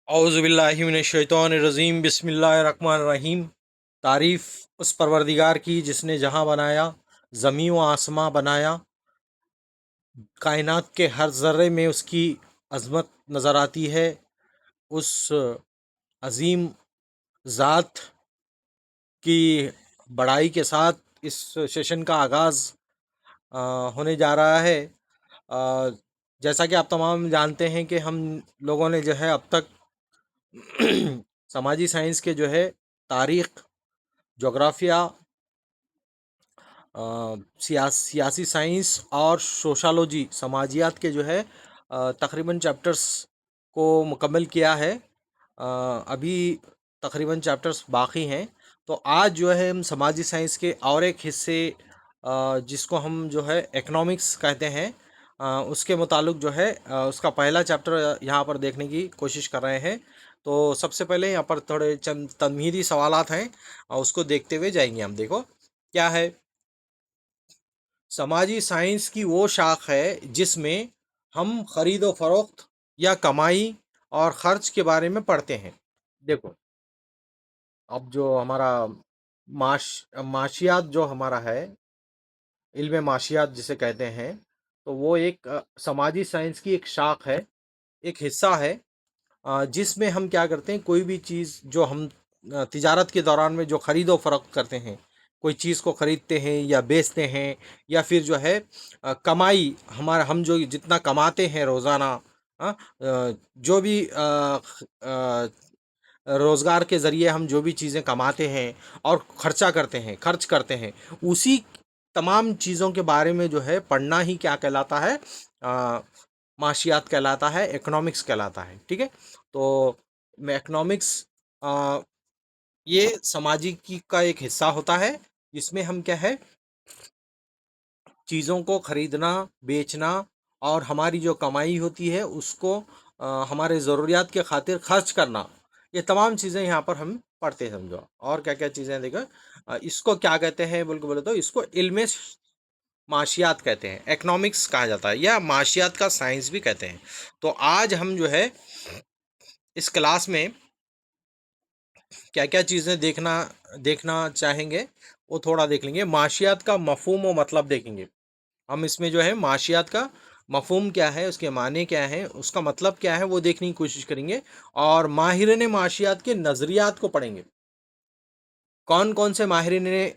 औज़ुबिल्लाहिमिनश्शैतानिर्रजीम बिस्मिल्लाहिर्रहमानिर्रहीम। तारीफ़ उस परवरदिगार की जिसने जहाँ बनाया, ज़मीं व आसमां बनाया, कायनात के हर ज़र्रे में उसकी अज़मत नज़र आती है। उस अज़ीम ज़ात की बड़ाई के साथ इस सेशन का आगाज़ होने जा रहा है। अ, जैसा कि आप तमाम जानते हैं कि हम लोगों ने जो है अब तक समाजी साइंस के जो है तारीख़, जोग्राफ़िया, सियासी साइंस और सोशलॉजी, समाजियात के जो है तकरीबन चैप्टर्स को मुकम्मल किया है। अभी तकरीबन चैप्टर्स बाकी हैं। तो आज जो है हम समाजी साइंस के और एक हिस्से, जिसको हम जो है इकनॉमिक्स कहते हैं, उसके मुताल्लिक जो है उसका पहला चैप्टर यहाँ पर देखने की कोशिश कर रहे हैं। तो सबसे पहले यहाँ पर थोड़े चंद तमहीदी सवालात हैं और उसको देखते हुए जाएंगे हम। देखो क्या है। समाजी साइंस की वो शाख है जिसमें हम खरीदो फरोख्त या कमाई और खर्च के बारे में पढ़ते हैं। देखो, अब जो हमारा माशियात जो हमारा है, इल्म माशियात जिसे कहते हैं, तो वो एक समाजी साइंस की एक शाख है, एक हिस्सा है, जिसमें हम क्या करते हैं, कोई भी चीज़ जो हम तिजारत के दौरान में जो ख़रीदो फरोख्त करते हैं, कोई चीज़ को ख़रीदते हैं या बेचते हैं, या फिर जो है कमाई, हमारा हम जो जितना कमाते हैं रोज़ाना, जो भी रोज़गार के ज़रिए हम जो भी चीज़ें कमाते हैं और खर्चा करते हैं, खर्च करते हैं, उसी तमाम चीज़ों के बारे में जो है पढ़ना ही क्या कहलाता है, माशियात कहलाता है, इकोनॉमिक्स कहलाता है। ठीक है। तो इकोनॉमिक्स ये समाजी की का एक हिस्सा होता है, जिसमें हम क्या है, चीज़ों को खरीदना, बेचना और हमारी जो कमाई होती है उसको हमारे ज़रूरियात के खातिर खर्च करना, ये तमाम चीज़ें यहाँ पर हम पढ़ते हैं, समझो। और क्या क्या चीज़ें देखो, इसको क्या कहते हैं बोल के बोले तो इसको इल्म माशियात कहते हैं, इकोनॉमिक्स कहा जाता है, या माशियात का साइंस भी कहते हैं। तो आज हम जो है इस क्लास में क्या क्या चीज़ें देखना देखना चाहेंगे, वो थोड़ा देख लेंगे। माशियात का मफहूम व मतलब देखेंगे हम। इसमें जो है माशियात का मफहूम क्या है, उसके माने क्या है, उसका मतलब क्या है, वो देखने की कोशिश करेंगे। और माहिरीन माशियात के नज़रियात को पढ़ेंगे। कौन कौन से माहिरीन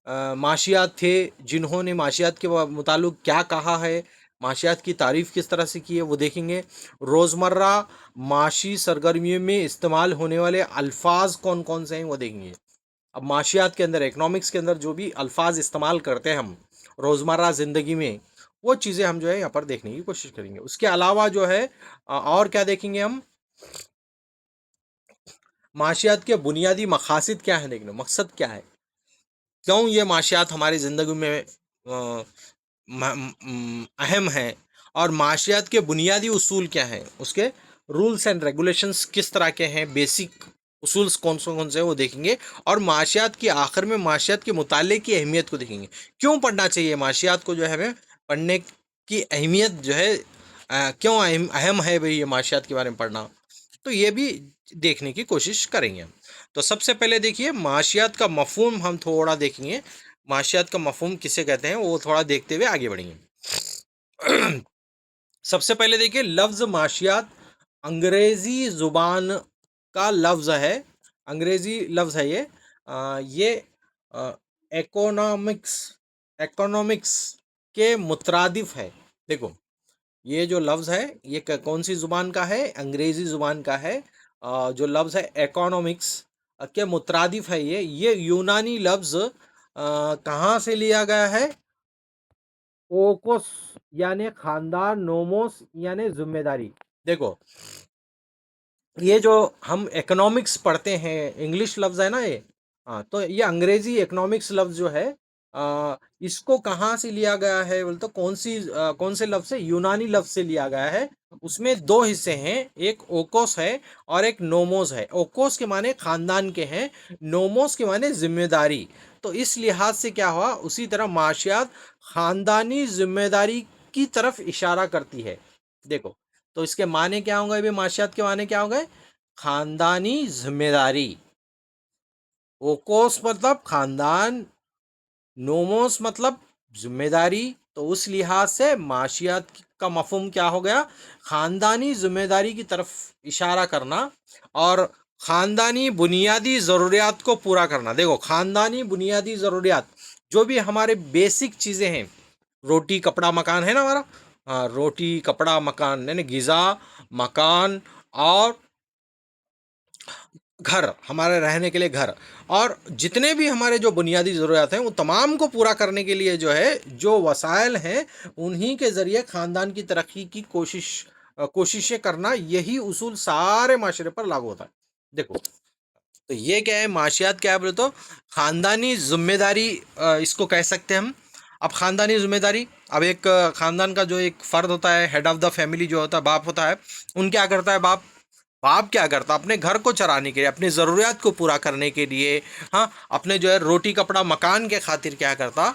माशियात थे जिन्होंने माशियात के मुताल्लिक क्या कहा है, माशियात की तारीफ़ किस तरह से की है, वो देखेंगे। रोज़मर्रा माशी सरगर्मियों में इस्तेमाल होने वाले अल्फाज कौन कौन से हैं, वो देखेंगे। अब माशियात के अंदर, इकनॉमिक्स के अंदर जो भी अल्फाज इस्तेमाल करते हैं हम रोज़मर्रा ज़िंदगी में, वो चीज़ें हम जो है यहाँ पर देखने की कोशिश करेंगे। उसके अलावा जो है और क्या देखेंगे हम, माशियात के बुनियादी मकासद क्या है, देखना मकसद क्या है, क्यों ये माशियात हमारी ज़िंदगी में अहम है, और माशियात के बुनियादी उसूल क्या हैं, उसके रूल्स एंड रेगुलेशंस किस तरह के हैं, बेसिक उसूल्स कौन से हैं, वो देखेंगे। और माशियात की आखिर में माशियात के मुताले की अहमियत को देखेंगे। क्यों पढ़ना चाहिए माशियात को, जो है हमें पढ़ने की अहमियत जो है, क्यों अहम अहम है भाई ये माशियात के बारे में पढ़ना, तो ये भी देखने की कोशिश करेंगे हम। तो सबसे पहले देखिए, माशियात का मफहूम हम थोड़ा देखेंगे। माशियात का मफहूम किसे कहते हैं वो थोड़ा देखते हुए आगे बढ़ेंगे। सबसे पहले देखिए, लफ्ज़ माशियात अंग्रेज़ी ज़ुबान का लफ्ज़ है, अंग्रेज़ी लफ्ज़ है ये। ये इकोनॉमिक्स इकोनॉमिक्स के मुतरादिफ है। देखो, ये जो लफ्ज़ है ये कौन सी ज़ुबान का है, अंग्रेज़ी ज़ुबान का है। जो लफ्ज़ है इकोनॉमिक्स के मुतरादिफ है ये यूनानी लफ्ज़ कहाँ से लिया गया है, ओकोस यानी खानदान, नोमोस यानी जिम्मेदारी। देखो, ये जो हम इकोनॉमिक्स पढ़ते हैं, इंग्लिश लफ्ज़ है ना ये, हाँ, तो ये अंग्रेजी इकोनॉमिक्स लफ्ज़ जो है, इसको कहाँ से लिया गया है बोले तो कौन से लफ्ज़ से, यूनानी लफ्ज़ से लिया गया है। उसमें दो हिस्से हैं, एक ओकोस है और एक नोमोस है। ओकोस के माने खानदान के हैं, नोमोस के माने जिम्मेदारी। तो इस लिहाज से क्या हुआ, उसी तरह माशियात खानदानी जिम्मेदारी की तरफ इशारा करती है। देखो, तो इसके माने क्या होंगे, भी माशियात के माने क्या होंगे, खानदानी जिम्मेदारी। ओकोस मतलब खानदान, नोमोस मतलब जिम्मेदारी। तो उस लिहाज से माशियात का मफहूम क्या हो गया? खानदानी जिम्मेदारी की तरफ इशारा करना और खानदानी बुनियादी ज़रूरियात को पूरा करना। देखो, खानदानी बुनियादी ज़रूरियात जो भी हमारे बेसिक चीज़ें हैं, रोटी कपड़ा मकान है ना हमारा। हाँ, रोटी कपड़ा मकान यानी गिज़ा, मकान और घर, हमारे रहने के लिए घर, और जितने भी हमारे जो बुनियादी ज़रूरत हैं उन तमाम को पूरा करने के लिए जो है, जो वसाइल हैं उन्हीं के ज़रिए ख़ानदान की तरक्की की कोशिशें करना, यही उसूल सारे माशरे पर लागू होता है। देखो, तो ये क्या है, माशियात क्या है बोले तो ख़ानदानी जिम्मेदारी, इसको कह सकते हैं हम। अब ख़ानदानी जिम्मेदारी, अब एक ख़ानदान का जो एक फ़र्द होता है, हेड ऑफ़ द फैमिली जो होता है, बाप होता है। उन क्या करता है बाप? बाप क्या करता? अपने घर को चलाने के लिए, अपनी ज़रूरियात को पूरा करने के लिए, हाँ, अपने जो है रोटी कपड़ा मकान के खातिर क्या करता?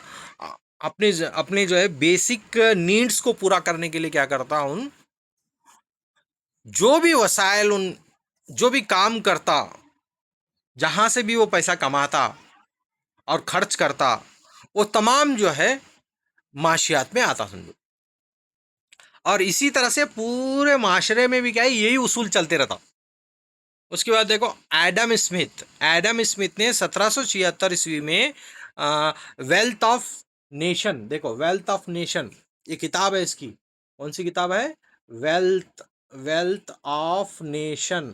अपनी जो है बेसिक नीड्स को पूरा करने के लिए क्या करता? उन जो भी वसाइल, उन जो भी काम करता, जहाँ से भी वो पैसा कमाता और खर्च करता, वो तमाम जो है माशियात में आता, समझो। और इसी तरह से पूरे माशरे में भी क्या है, यही उसूल चलते रहता। उसके बाद देखो, एडम स्मिथ ने 1776 ईस्वी में वेल्थ ऑफ नेशन, देखो वेल्थ ऑफ नेशन, ये किताब है इसकी। कौन सी किताब है? Wealth wealth of nation,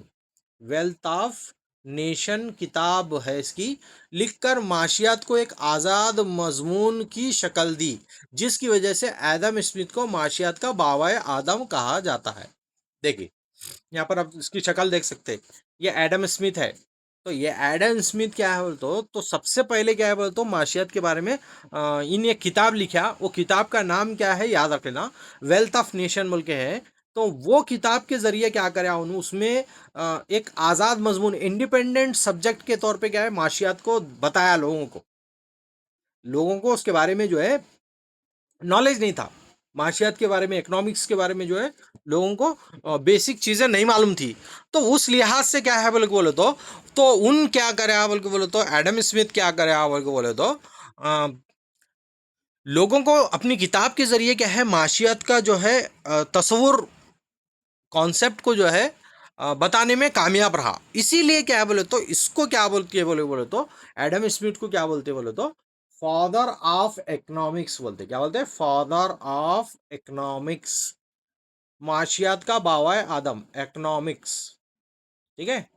wealth of nation किताब है इसकी। लिखकर माशियात को एक आज़ाद मजमून की शक्ल दी, जिसकी वजह से एडम स्मिथ को माशियात का बावाए आदम कहा जाता है। देखिए, यहाँ पर आप इसकी शक्ल देख सकते हैं, ये एडम स्मिथ है। तो ये एडम स्मिथ क्या है बोल तो सबसे पहले क्या है बोल तो माशियात के बारे में इन एक किताब लिखा। वो किताब का नाम क्या है याद रख लेना, वेल्थ ऑफ नेशन बोल के है। तो वो किताब के जरिए क्या करे उन्होंने, उसमें एक आज़ाद मजमून, इंडिपेंडेंट सब्जेक्ट के तौर पे क्या है माशियात को बताया। लोगों को उसके बारे में जो है नॉलेज नहीं था, माशियात के बारे में, इकोनॉमिक्स के बारे में जो है लोगों को बेसिक चीज़ें नहीं मालूम थी। तो उस लिहाज से क्या है बोले तो उन क्या करे बोले तो एडम स्मिथ क्या करे बोले तो लोगों को अपनी किताब के जरिए क्या है माशियात का जो है तस्वुर, कॉन्सेप्ट को जो है बताने में कामयाब रहा। इसीलिए क्या है बोले तो इसको क्या बोलते हैं बोले तो एडम स्मिथ को क्या बोलते हैं बोले तो फादर ऑफ इकोनॉमिक्स बोलते हैं। क्या बोलते हैं? फादर ऑफ इकोनॉमिक्स, माशियात का बावाए आदम, इकोनॉमिक्स। ठीक है,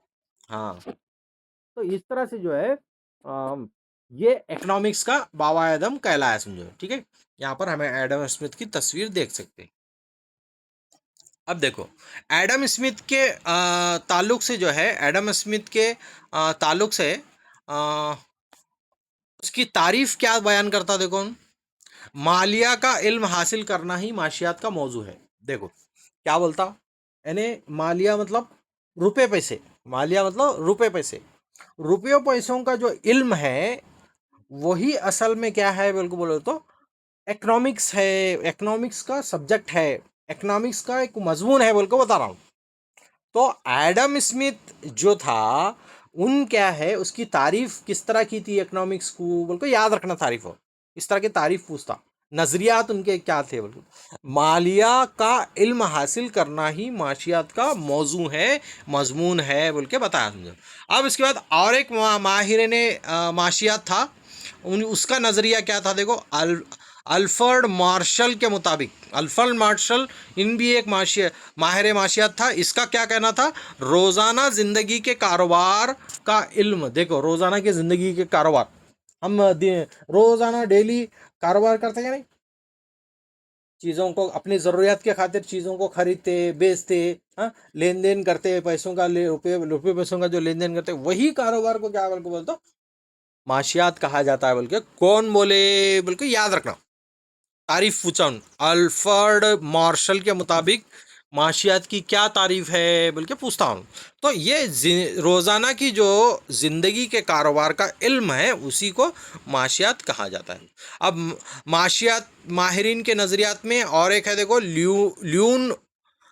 हाँ। तो इस तरह से जो है ये इकोनॉमिक्स का बावाए आदम कहलाया, समझो। ठीक है, यहाँ पर हमें एडम स्मिथ की तस्वीर देख सकते हैं। अब देखो, एडम स्मिथ के ताल्लुक से जो है, एडम स्मिथ के ताल्लुक से आ, उसकी तारीफ क्या बयान करता, देखो, मालिया का इल्म हासिल करना ही माशियात का मौजू है। देखो क्या बोलता, यानी मालिया मतलब रुपए पैसे, मालिया मतलब रुपए पैसे, रुपयों पैसों का जो इल्म है वही असल में क्या है बिल्कुल बोलो तो इकोनॉमिक्स है, इकोनॉमिक्स का सब्जेक्ट है, इकोनॉमिक्स का एक मजमून है बोल के बता रहा हूँ। तो एडम स्मिथ जो था, उन क्या है उसकी तारीफ किस तरह की थी इकोनॉमिक्स को बोल के याद रखना, तारीफ हो इस तरह की तारीफ पूछता, नजरियात उनके क्या थे बोल के, मालिया का इल्म हासिल करना ही माशियात का मौजू है, मजमून है बोल के बताया समझो। अब इसके बाद और एक माहिर ने माशियात था, उसका नज़रिया क्या था, देखो अल्फ्रेड मार्शल के मुताबिक, अल्फ्रेड मार्शल इन भी एक माहिर माशियात था। इसका क्या कहना था, रोज़ाना ज़िंदगी के कारोबार का इल्म, देखो रोज़ाना की ज़िंदगी के कारोबार, हम रोज़ाना डेली कारोबार करते हैं नहीं, चीज़ों को अपनी ज़रूरियात के खातिर चीज़ों को खरीदते बेचते, हाँ, लेन देन करते, पैसों का रुपये रुपये पैसों का जो लेन देन करते, वही कारोबार को क्या बोलते माशियात कहा जाता है। बोल के कौन बोले, बोल के याद रखना, तारीफ पूछा अल्फ्रेड मार्शल के मुताबिक माशियात की क्या तारीफ है बोल के पूछता हूँ। तो ये रोज़ाना की जो ज़िंदगी के कारोबार का इल्म है उसी को माशियात कहा जाता है। अब माशियात माहिरीन के नज़रियात में और एक है, देखो ल्यून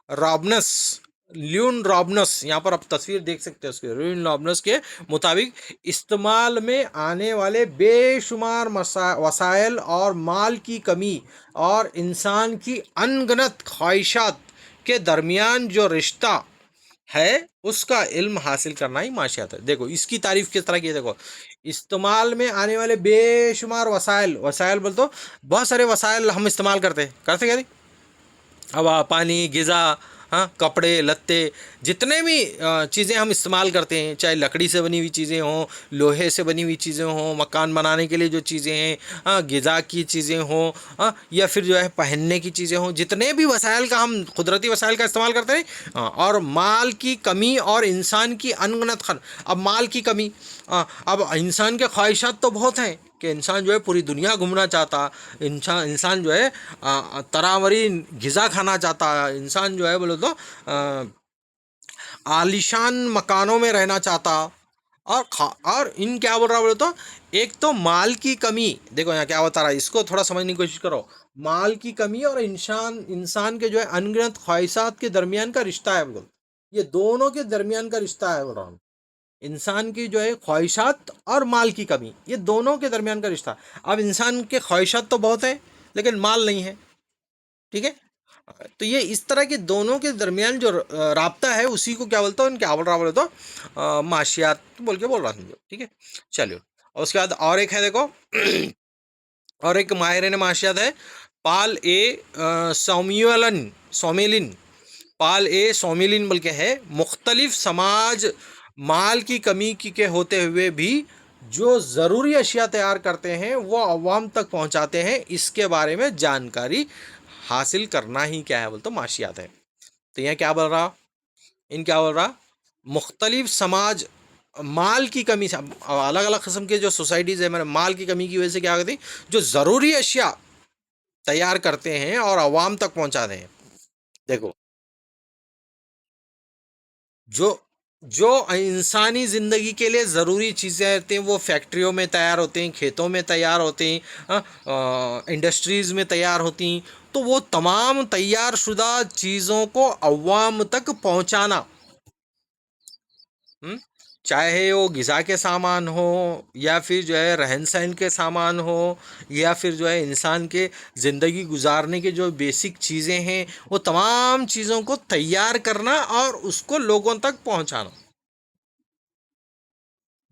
रॉबनस, ल्यून रॉबनस, यहाँ पर आप तस्वीर देख सकते हैं उसके, ल्यून रॉबनस के मुताबिक इस्तेमाल में आने वाले बेशुमार वसाइल और माल की कमी और इंसान की अनगिनत ख्वाहिशात के दरमियान जो रिश्ता है उसका इल्म हासिल करना ही माशियात है। देखो इसकी तारीफ किस तरह की है, देखो इस्तेमाल में आने वाले बेशुमार वसाइल, वसाइल बोल तो बहुत सारे वसाइल हम इस्तेमाल करते क्या नहीं, हवा पानी ग़िज़ा, हाँ कपड़े लत्ते, जितने भी चीज़ें हम इस्तेमाल करते हैं, चाहे लकड़ी से बनी हुई चीज़ें हों, लोहे से बनी हुई चीज़ें हों, मकान बनाने के लिए जो चीज़ें हैं, हाँ ग़िज़ा की चीज़ें हों, हाँ या फिर जो है पहनने की चीज़ें हों, जितने भी वसाइल का हम कुदरती वसाइल का इस्तेमाल करते हैं, हाँ और माल की कमी और इंसान की अनगिनत खन। अब माल की कमी, अब इंसान के ख्वाहिशात तो बहुत हैं कि इंसान जो है पूरी दुनिया घूमना चाहता, इंसान इंसान जो है तरावरी ग़िज़ा खाना चाहता है, इंसान जो है बोलो तो आलीशान मकानों में रहना चाहता, और इन क्या बोल रहा बोलो तो, एक तो माल की कमी, देखो यहाँ क्या बता रहा है, इसको थोड़ा समझने की कोशिश करो। माल की कमी और इंसान इंसान के जो है अनगिनत ख्वाहिशात के दरमियान का रिश्ता है, बोलो ये दोनों के दरमियान का रिश्ता है बोल रहा हूँ। इंसान की जो है ख्वाहिशात और माल की कमी, ये दोनों के दरमियान का रिश्ता। अब इंसान के ख्वाहिशात तो बहुत है लेकिन माल नहीं है, ठीक है। तो ये इस तरह के दोनों के दरमियान जो राब्ता है उसी को क्या बोलते हो, क्या बोल रहा बोले तो माशियात बोल के बोल रहा समझो, ठीक है। चलिए और उसके बाद और एक है देखो और एक माहिर माशियात है, पाल ए सोमेलिन, पाल ए सोमेलिन बल्कि है, मुख्तलिफ समाज माल की कमी की के होते हुए भी जो ज़रूरी अशिया तैयार करते हैं वो अवाम तक पहुंचाते हैं, इसके बारे में जानकारी हासिल करना ही क्या है बोलते माशियात है। तो यहाँ क्या बोल रहा, इन क्या बोल रहा, मुख्तलिफ समाज माल की कमी से, अलग अलग किस्म के जो सोसाइटीज़ है मेरे माल की कमी की वजह से क्या होती, जो ज़रूरी अशिया तैयार करते हैं और अवाम तक पहुंचाते हैं। देखो जो जो इंसानी ज़िंदगी के लिए ज़रूरी चीज़ें रहती हैं वो फैक्ट्रियों में तैयार होते हैं, खेतों में तैयार होते हैं, इंडस्ट्रीज़ में तैयार होती हैं, तो वो तमाम तैयार शुदा चीज़ों को अवाम तक पहुंचाना, हुँ? चाहे वो ग़िज़ा के सामान हो या फिर जो है रहन-सहन के सामान हो या फिर जो है इंसान के ज़िंदगी गुज़ारने के जो बेसिक चीज़ें हैं, वो तमाम चीज़ों को तैयार करना और उसको लोगों तक पहुँचाना।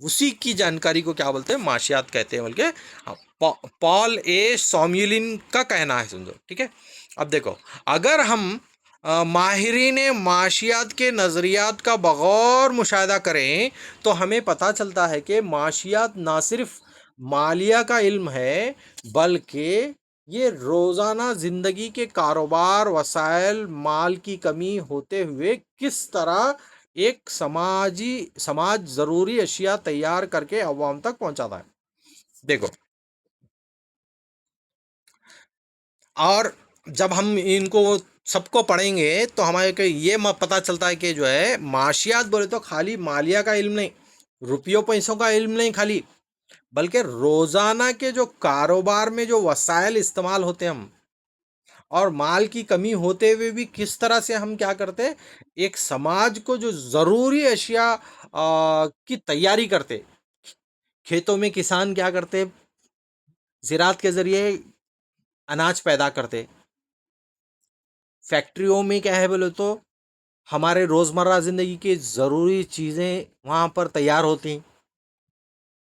उसी की जानकारी को क्या बोलते हैं, माशियात कहते हैं बल्कि। हाँ, पॉल ए सोम्युलिन का कहना है समझो, ठीक है। अब देखो अगर हम माहिरीन माशियात के नज़रियात का बगौर मुशाहिदा करें तो हमें पता चलता है कि माशियात ना सिर्फ मालिया का इल्म है बल्कि ये रोज़ाना ज़िंदगी के कारोबार वसाइल माल की कमी होते हुए किस तरह एक समाज ज़रूरी अशिया तैयार करके अवाम तक पहुंचाता है। देखो और जब हम इनको सबको पढ़ेंगे तो हमारे को ये पता चलता है कि जो है माशियात बोले तो खाली मालिया का इल्म नहीं, रुपयों पैसों का इल्म नहीं खाली, बल्कि रोज़ाना के जो कारोबार में जो वसाइल इस्तेमाल होते हैं हम, और माल की कमी होते हुए भी किस तरह से हम क्या करते हैं, एक समाज को जो ज़रूरी अशिया की तैयारी करते, खेतों में किसान क्या करते, ज़राअत के ज़रिए अनाज पैदा करते, फैक्ट्रियों में क्या है बोले तो हमारे रोज़मर्रा ज़िंदगी की ज़रूरी चीज़ें वहाँ पर तैयार होती,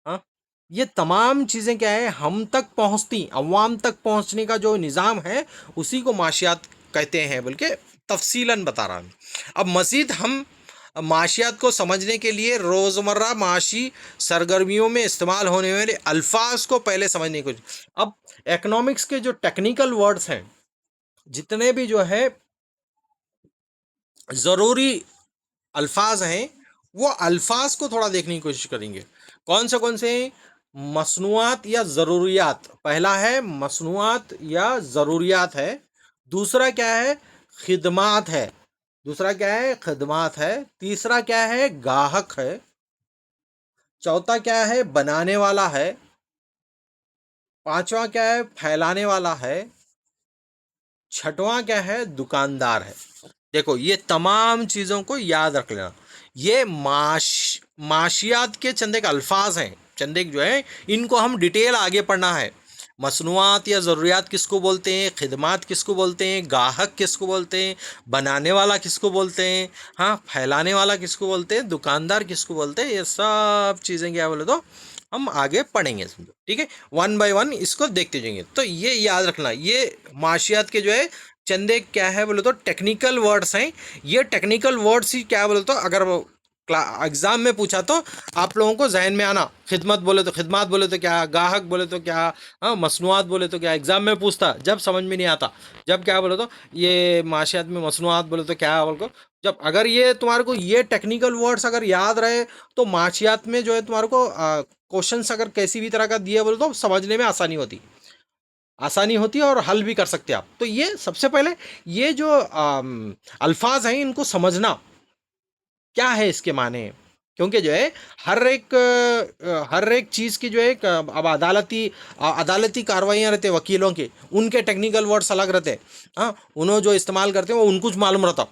हाँ ये तमाम चीज़ें क्या है हम तक पहुँचती, अवाम तक पहुँचने का जो निज़ाम है उसी को माशियात कहते हैं बोल के तफसीलन बता रहा हूँ। अब मज़ीद हम माशियात को समझने के लिए रोज़मर्रा माशी सरगर्मियों में इस्तेमाल होने वाले अल्फाज को पहले समझने की कोशिश। अब इकोनॉमिक्स के जो टेक्निकल वर्ड्स हैं, जितने भी जो है ज़रूरी अल्फाज हैं, वो अल्फाज को थोड़ा देखने की कोशिश करेंगे। कौन से हैं? मसनूआत या ज़रूरियात, पहला है मसनूआत या ज़रूरियात है, दूसरा क्या है खिदमात है, दूसरा क्या है खिदमात है, तीसरा क्या है गाहक है, चौथा क्या है बनाने वाला है, पांचवा क्या है फैलाने वाला है, छठवां क्या है दुकानदार है। देखो ये तमाम चीज़ों को याद रख लेना। ये माशियात के चंद एक अल्फाज हैं, चंद एक जो है इनको हम डिटेल आगे पढ़ना है। मसनूआत या ज़रूरियात किसको बोलते हैं, खिदमात किसको बोलते हैं, गाहक किसको बोलते हैं, बनाने वाला किसको बोलते हैं, हाँ फैलाने वाला किसको बोलते हैं, दुकानदार किसको बोलते हैं, ये सब चीज़ें क्या बोले तो हम आगे पढ़ेंगे, समझो ठीक है। वन बाय वन इसको देखते जाएंगे। तो ये याद रखना, ये माशियात के जो है चंदे क्या है बोले तो टेक्निकल वर्ड्स हैं। ये टेक्निकल वर्ड्स ही क्या बोले तो अगर एग्जाम में पूछा तो आप लोगों को जहन में आना। खिदमत बोले तो खिदमत बोले तो क्या, गाहक बोले तो क्या, हाँ मसनूआत बोले तो क्या, एग्जाम में पूछता जब समझ में नहीं आता। जब क्या बोले तो ये माशियात में मसनूआत बोले तो क्या बोल को, जब अगर ये तुम्हारे को ये टेक्निकल वर्ड्स अगर याद रहे तो माशियात में जो है तुम्हारे को क्वेश्चंस अगर कैसी भी तरह का दिए बोले तो समझने में आसानी होती है और हल भी कर सकते हैं आप। तो ये सबसे पहले ये जो अल्फाज हैं इनको समझना क्या है इसके माने। क्योंकि जो है हर एक चीज़ की जो है अब अदालती कार्रवाइयाँ रहते हैं वकीलों के, उनके टेक्निकल वर्ड्स अलग रहते हैं। हाँ उन्होंने जो इस्तेमाल करते हैं वो उनको मालूम रहता।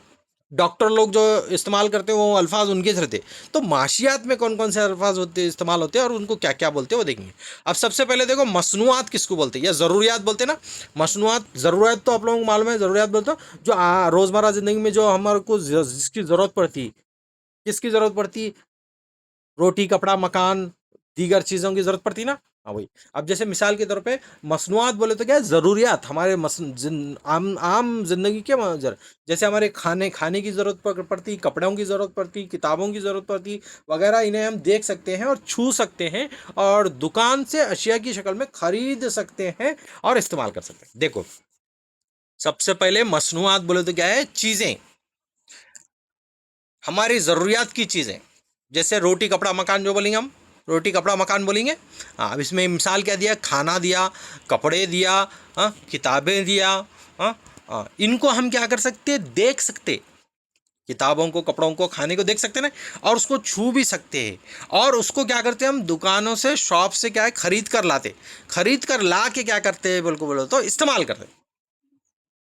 डॉक्टर लोग जो इस्तेमाल करते हैं वो अल्फाज उनके रहते। तो माशियात में कौन कौन से अल्फाज होते इस्तेमाल होते हैं और उनको क्या क्या बोलते हैं वो देखेंगे। अब सबसे पहले देखो मसनूआत किसको बोलते हैं या ज़रूरियात बोलते हैं ना। मसनूआत ज़रूरत तो आप लोगों को मालूम है, ज़रूरियात बोलते हो जो रोज़मर्रा ज़िंदगी में जो हमारे को जिसकी ज़रूरत पड़ती है। किसकी ज़रूरत पड़ती है, रोटी कपड़ा मकान दीगर चीज़ों की ज़रूरत पड़ती है ना। हाँ वही। अब जैसे मिसाल के तौर पे मसनूआत बोले तो क्या है, ज़रूरियात हमारे आम आम जिंदगी के जैसे हमारे खाने की ज़रूरत पड़ती, कपड़ों की ज़रूरत पड़ती, किताबों की ज़रूरत पड़ती वगैरह, इन्हें हम देख सकते हैं और छू सकते हैं और दुकान से अशिया की शक्ल में खरीद सकते हैं और इस्तेमाल कर सकते हैं। देखो सबसे पहले मसनूआत बोले तो क्या है, चीज़ें, हमारी ज़रूरियात की चीज़ें। जैसे रोटी कपड़ा मकान जो बोलेंगे हम, रोटी कपड़ा मकान बोलेंगे। हाँ अब इसमें मिसाल क्या दिया, खाना दिया, कपड़े दिया, हाँ किताबें दिया। हाँ इनको हम क्या कर सकते, देख सकते, किताबों को कपड़ों को खाने को देख सकते ना, और उसको छू भी सकते हैं। और उसको क्या करते हैं हम दुकानों से शॉप से क्या है खरीद कर लाते, खरीद कर ला के क्या करते हैं बोल को बोलो तो इस्तेमाल करते।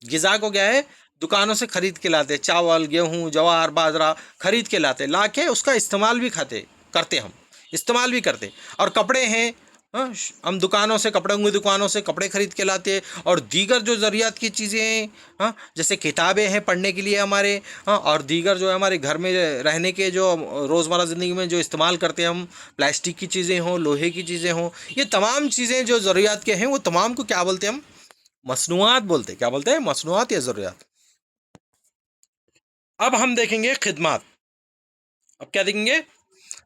गिज़ा को क्या है दुकानों से खरीद के लाते, चावल गेहूँ ज्वार बाजरा खरीद के लाते, ला के उसका इस्तेमाल भी करते हम, इस्तेमाल भी करते। और कपड़े हैं, हाँ हम दुकानों से कपड़ों की दुकानों से कपड़े खरीद के लाते। और दीगर जो ज़रूरियात की चीज़ें हैं, हाँ जैसे किताबें हैं पढ़ने के लिए हमारे, हाँ और दीगर जो है हमारे घर में रहने के जो रोज़मर्रा ज़िंदगी में जो इस्तेमाल करते हैं हम, प्लास्टिक की चीज़ें हों लोहे की चीज़ें हों, ये तमाम चीज़ें जो ज़रूरियात के हैं वो तमाम को क्या बोलते हैं हम, मसनूआत बोलते हैं। क्या बोलते हैं, मसनूआत या ज़रूरियात। अब हम देखेंगे खिदमात। अब क्या देखेंगे,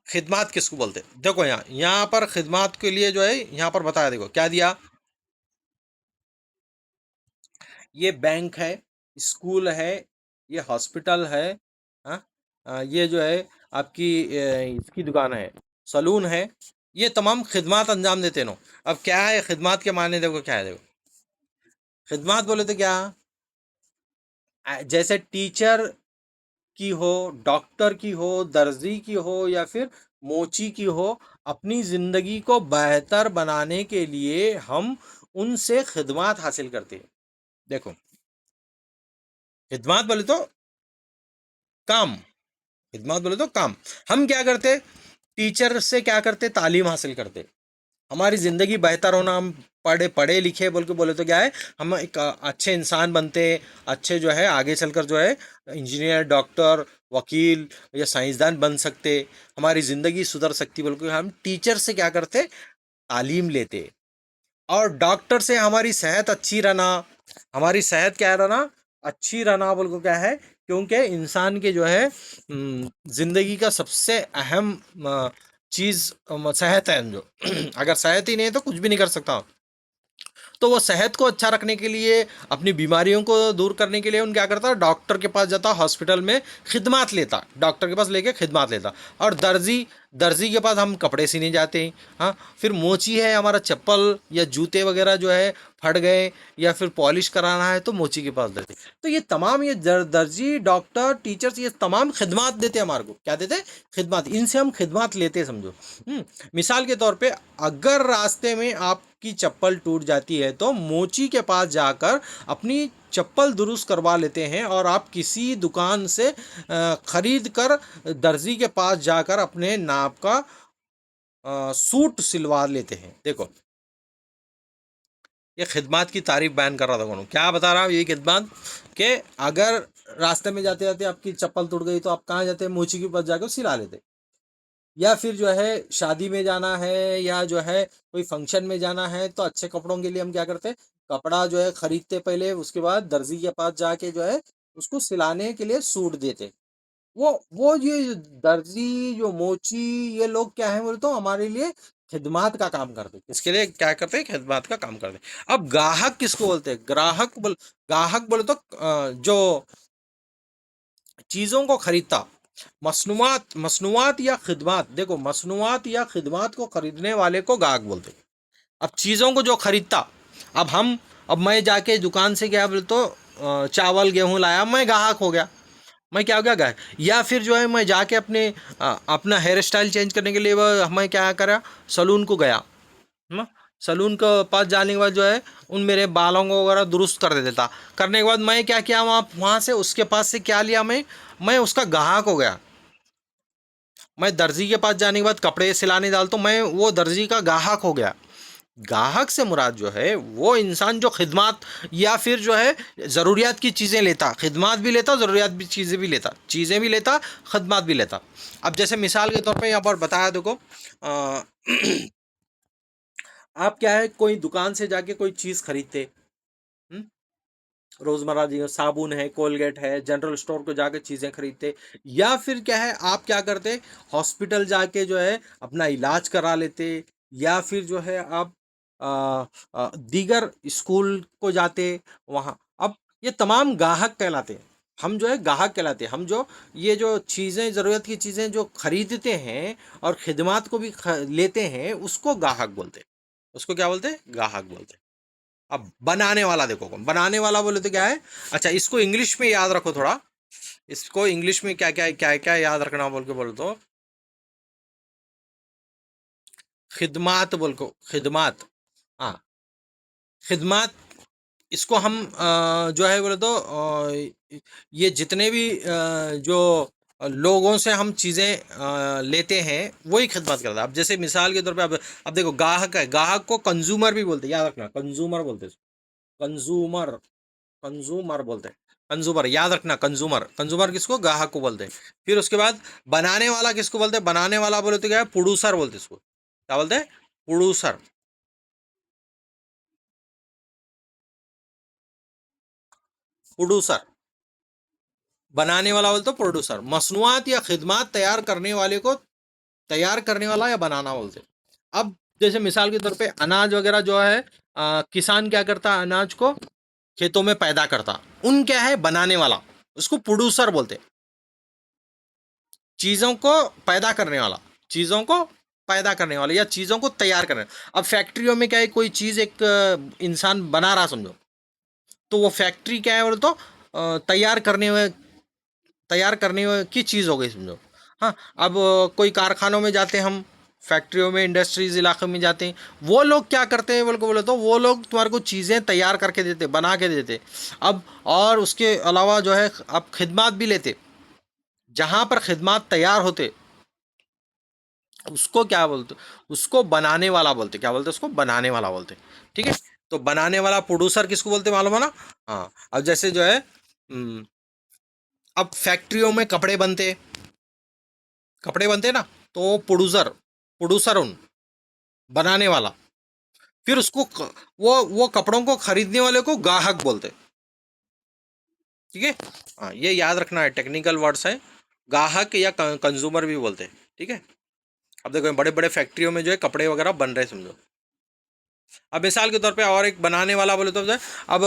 खिदमात किसको बोलते हैं। देखो यहाँ पर खिदमात के लिए जो है यहाँ पर बताया, देखो क्या दिया, ये बैंक है, स्कूल है, ये हॉस्पिटल है, हाँ ये जो है आपकी इसकी दुकान है, सलून है, ये तमाम खिदमात अंजाम देते हैं। अब क्या है खिदमात के माने, देखो क्या है, देखो खिदमात बोले तो क्या, जैसे टीचर की हो, डॉक्टर की हो, दर्जी की हो या फिर मोची की हो, अपनी ज़िंदगी को बेहतर बनाने के लिए हम उनसे खिदमात हासिल करते हैं। देखो खिदमात बोले तो काम, खिदमत बोले तो काम। हम क्या करते, टीचर से क्या करते, तालीम हासिल करते, हमारी ज़िंदगी बेहतर होना, हम पढ़े पढ़े लिखे बोल के बोले तो क्या है, हम एक अच्छे इंसान बनते, अच्छे जो है आगे चलकर जो है इंजीनियर डॉक्टर वकील या साइंसदान बन सकते, हमारी ज़िंदगी सुधर सकती, बोल के हम टीचर से क्या करते, तालीम लेते। और डॉक्टर से हमारी सेहत अच्छी रहना, हमारी सेहत क्या रहना, अच्छी रहना बोल को क्या है, क्योंकि इंसान के जो है जिंदगी का सबसे अहम चीज़ सेहत है जो अगर सेहत ही नहीं है तो कुछ भी नहीं कर सकता। तो वो सेहत को अच्छा रखने के लिए, अपनी बीमारियों को दूर करने के लिए उन क्या करता, डॉक्टर के पास जाता, हॉस्पिटल में खिदमात लेता, डॉक्टर के पास लेके खिदमात लेता। और दर्जी, दर्जी के पास हम कपड़े सीने जाते हैं। हाँ फिर मोची है, हमारा चप्पल या जूते वगैरह जो है फट गए या फिर पॉलिश कराना है तो मोची के पास देते। तो ये तमाम ये दर्जी डॉक्टर टीचर्स ये तमाम खिदमात देते हैं हमारे को, क्या देते, खिदमात, इनसे हम खिदमात लेते हैं समझो। मिसाल के तौर पे अगर रास्ते में आपकी चप्पल टूट जाती है तो मोची के पास जाकर अपनी चप्पल दुरुस्त करवा लेते हैं और आप किसी दुकान से खरीद कर दर्जी के पास जाकर अपने नाप का सूट सिलवा लेते हैं। देखो, ये खिदमत की तारीफ बयान कर रहा था कौन, क्या बता रहा हूँ, ये खिदमत कि अगर रास्ते में जाते जाते आपकी चप्पल टूट गई तो आप कहाँ जाते, मोची के पास जाकर सिला लेते। या फिर जो है शादी में जाना है या जो है कोई फंक्शन में जाना है तो अच्छे कपड़ों के लिए हम क्या करते, कपड़ा जो है खरीदते पहले, उसके बाद दर्जी के पास जाके जो है उसको सिलाने के लिए सूट देते। वो ये दर्जी जो मोची, ये लोग क्या है बोले तो हमारे लिए खिदमत का काम करते, इसके लिए क्या करते हैं, खिदमत का काम करते। अब ग्राहक किसको बोलते हैं, ग्राहक बोले तो जो चीजों को खरीदता, मसनूआत मसनूआत या खिदमत, देखो मसनूआत या खिदमत को खरीदने वाले को ग्राहक बोलते हैं। अब चीज़ों को जो खरीदता, अब मैं जाके दुकान से क्या बोले तो चावल गेहूं लाया, मैं ग्राहक हो गया, मैं क्या हो गया, ग्राहक। या फिर जो है मैं जाके अपना हेयर स्टाइल चेंज करने के लिए मैं क्या करा, सलून को गया, है ना। सलून के पास जाने के बाद जो है उन मेरे बालों को वगैरह दुरुस्त कर देता। करने के बाद मैं क्या किया, वहाँ से उसके पास से क्या लिया, मैं उसका ग्राहक हो गया। मैं दर्जी के पास जाने के बाद कपड़े सिलाने डालता हूँ, मैं वो दर्जी का ग्राहक हो गया। ग्राहक से मुराद जो है वो इंसान जो खिदमत या फिर जो है ज़रूरियात की चीज़ें लेता, खिदमत भी लेता, ज़रूरियात भी चीज़ें भी लेता, चीज़ें भी लेता, खिदमत भी लेता। अब जैसे मिसाल के तौर पे यहाँ पर बताया, देखो आप क्या है कोई दुकान से जाके कोई चीज़ खरीदते, हम्म, रोजमर्रा जी साबुन है, कोलगेट है, जनरल स्टोर को जाके चीजें खरीदते। या फिर क्या है आप क्या करते, हॉस्पिटल जाके जो है अपना इलाज करा लेते। या फिर जो है आप दीगर स्कूल को जाते वहाँ। अब ये तमाम ग्राहक कहलाते हैं, हम जो है ग्राहक कहलाते हैं। हम जो ये जो चीज़ें, ज़रूरत की चीज़ें जो खरीदते हैं और खिदमत को भी लेते हैं, उसको ग्राहक बोलते हैं। उसको क्या बोलते हैं, ग्राहक बोलते हैं। अब बनाने वाला देखो, कौन बनाने वाला बोले तो क्या है, अच्छा इसको इंग्लिश में याद रखो थोड़ा, इसको इंग्लिश में क्या क्या याद रखना बोल के बोलो तो, खिदमात बोल को, खिदमात, हाँ खिदमात। इसको हम जो है बोले तो ये जितने भी जो लोगों से हम चीज़ें लेते हैं वही खिदमत करता है। अब जैसे मिसाल के तौर पे अब देखो ग्राहक है, ग्राहक को कंज्यूमर भी बोलते हैं, याद रखना कंज्यूमर बोलते हैं, कंज्यूमर, कंज्यूमर बोलते हैं, कंज्यूमर याद रखना, कंज्यूमर, कंज्यूमर किसको, ग्राहक को बोलते हैं। फिर उसके बाद बनाने वाला किसको बोलते हैं, बनाने वाला बोले तो क्या है, प्रोड्यूसर बोलते हैं इसको, क्या बोलते हैं, प्रोड्यूसर, प्रोड्यूसर। बनाने वाला बोलते प्रोड्यूसर, मसनूआत या खिदमत तैयार करने वाले को तैयार करने वाला या बनाना बोलते। अब जैसे मिसाल के तौर पे अनाज वगैरह जो है किसान क्या करता है, अनाज को खेतों में पैदा करता, उन क्या है बनाने वाला, उसको प्रोड्यूसर बोलते। चीज़ों को पैदा करने वाला, चीज़ों को पैदा करने वाला या चीज़ों को तैयार करने। अब फैक्ट्रियों में क्या है, कोई चीज़ एक इंसान बना रहा समझो, तो वो फैक्ट्री क्या है बोले तो तैयार करने की चीज़ हो गई समझो। हाँ, अब कोई कारखानों में जाते हम, फैक्ट्रियों में, इंडस्ट्रीज इलाके में जाते हैं, वो लोग क्या करते हैं बोले तो वो लोग तुम्हारे को चीज़ें तैयार करके देते, बना के देते। अब और उसके अलावा जो है आप खिदमत भी लेते, जहाँ पर खिदमत तैयार होते उसको क्या बोलते, उसको बनाने वाला बोलते, क्या बोलते उसको बनाने वाला बोलते। ठीक है, तो बनाने वाला प्रोड्यूसर किसको बोलते मालूम है ना। हाँ, अब जैसे जो है अब फैक्ट्रियों में कपड़े बनते ना, तो प्रोड्यूसर, उन बनाने वाला। फिर वो कपड़ों को खरीदने वाले को ग्राहक बोलते। ठीक है, हाँ ये याद रखना है, टेक्निकल वर्ड्स है, ग्राहक या कंज्यूमर भी बोलते हैं। ठीक है, अब देखो बड़े बड़े फैक्ट्रियों में जो है कपड़े वगैरह बन रहे समझो। अब मिसाल के तौर पे और एक बनाने वाला बोले तो अब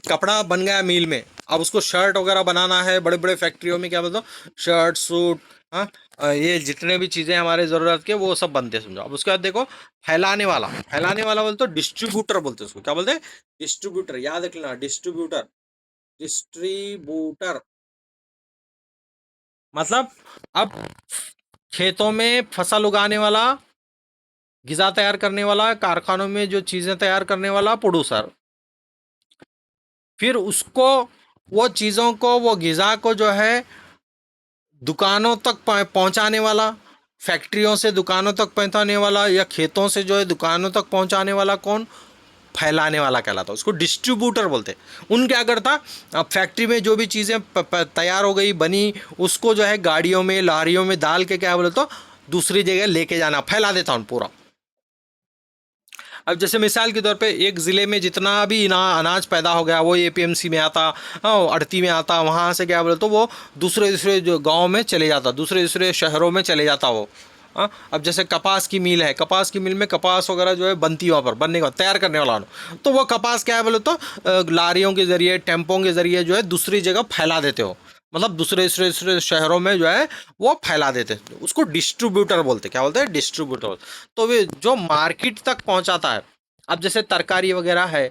कपड़ा बन गया मील में, अब उसको शर्ट वगैरह बनाना है, बड़े बड़े फैक्ट्रियों में क्या बोलते हो, शर्ट सूट, हाँ ये जितने भी चीज़ें हमारे ज़रूरत के वो सब बनते हैं समझो। अब उसके बाद देखो फैलाने वाला बोलते हो डिस्ट्रीब्यूटर बोलते हैं उसको, क्या बोलते हैं, डिस्ट्रीब्यूटर, याद रखना डिस्ट्रीब्यूटर, डिस्ट्रीब्यूटर मतलब अब खेतों में फसल उगाने वाला, ग़िज़ा तैयार करने वाला, कारखानों में जो चीज़ें तैयार करने वाला प्रोड्यूसर। फिर उसको, वो चीज़ों को, वो ग़िज़ा को जो है दुकानों तक पहुंचाने वाला, फैक्ट्रियों से दुकानों तक पहुंचाने वाला, या खेतों से जो है दुकानों तक पहुंचाने वाला कौन? फैलाने वाला कहलाता, उसको डिस्ट्रीब्यूटर बोलते। उन क्या करता, अब फैक्ट्री में जो भी चीज़ें तैयार हो गई, बनी, उसको जो है गाड़ियों में, लारियों में डाल के क्या बोले तो दूसरी जगह लेके जाना, फैला देता हूँ पूरा। अब जैसे मिसाल के तौर पे एक ज़िले में जितना भी अनाज पैदा हो गया, वो एपीएमसी में आता, हाँ, अड़ती में आता, वहाँ से क्या बोले तो वो दूसरे दूसरे जो गांव में चले जाता, दूसरे दूसरे शहरों में चले जाता वो। हाँ, अब जैसे कपास की मिल है, कपास की मिल में कपास वगैरह जो है बनती है, वहाँ पर बनने का तैयार करने वाला, तो वो कपास क्या है बोले तो लारियों के ज़रिए, टेम्पों के ज़रिए जो है दूसरी जगह फैला देते हो, मतलब दूसरे दूसरे दूसरे शहरों में जो है वो फैला देते हैं, उसको डिस्ट्रीब्यूटर बोलते हैं। क्या बोलते हैं? डिस्ट्रीब्यूटर। तो वे जो मार्केट तक पहुंचाता है, अब जैसे तरकारी वगैरह है,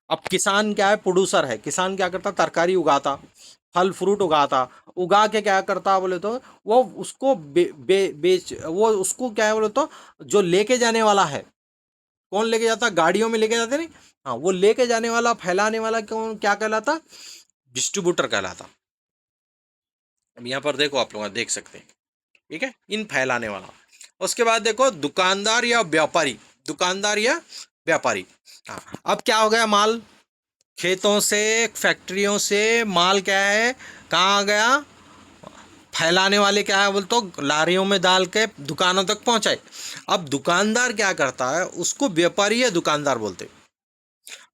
अब किसान क्या है? प्रोड्यूसर है। किसान क्या करता? तरकारी उगाता, फल फ्रूट उगाता, उगा के क्या करता बोले तो वो उसको बेच, वो उसको क्या है बोले तो जो लेके जाने वाला है, कौन लेके जाता? गाड़ियों में लेके जाते नहीं, हाँ, वो लेके जाने वाला, फैलाने वाला कौन, क्या कहलाता? डिस्ट्रीब्यूटर कहलाता। अब यहाँ पर देखो, आप लोग देख सकते हैं, ठीक है, इन फैलाने वाला। उसके बाद देखो दुकानदार या व्यापारी, दुकानदार या व्यापारी। हाँ, अब क्या हो गया? माल खेतों से, फैक्ट्रियों से माल क्या है, कहाँ आ गया? फैलाने वाले क्या है बोल तो लारियों में डाल के दुकानों तक पहुंचाए। अब दुकानदार क्या करता है? उसको व्यापारी या दुकानदार बोलते।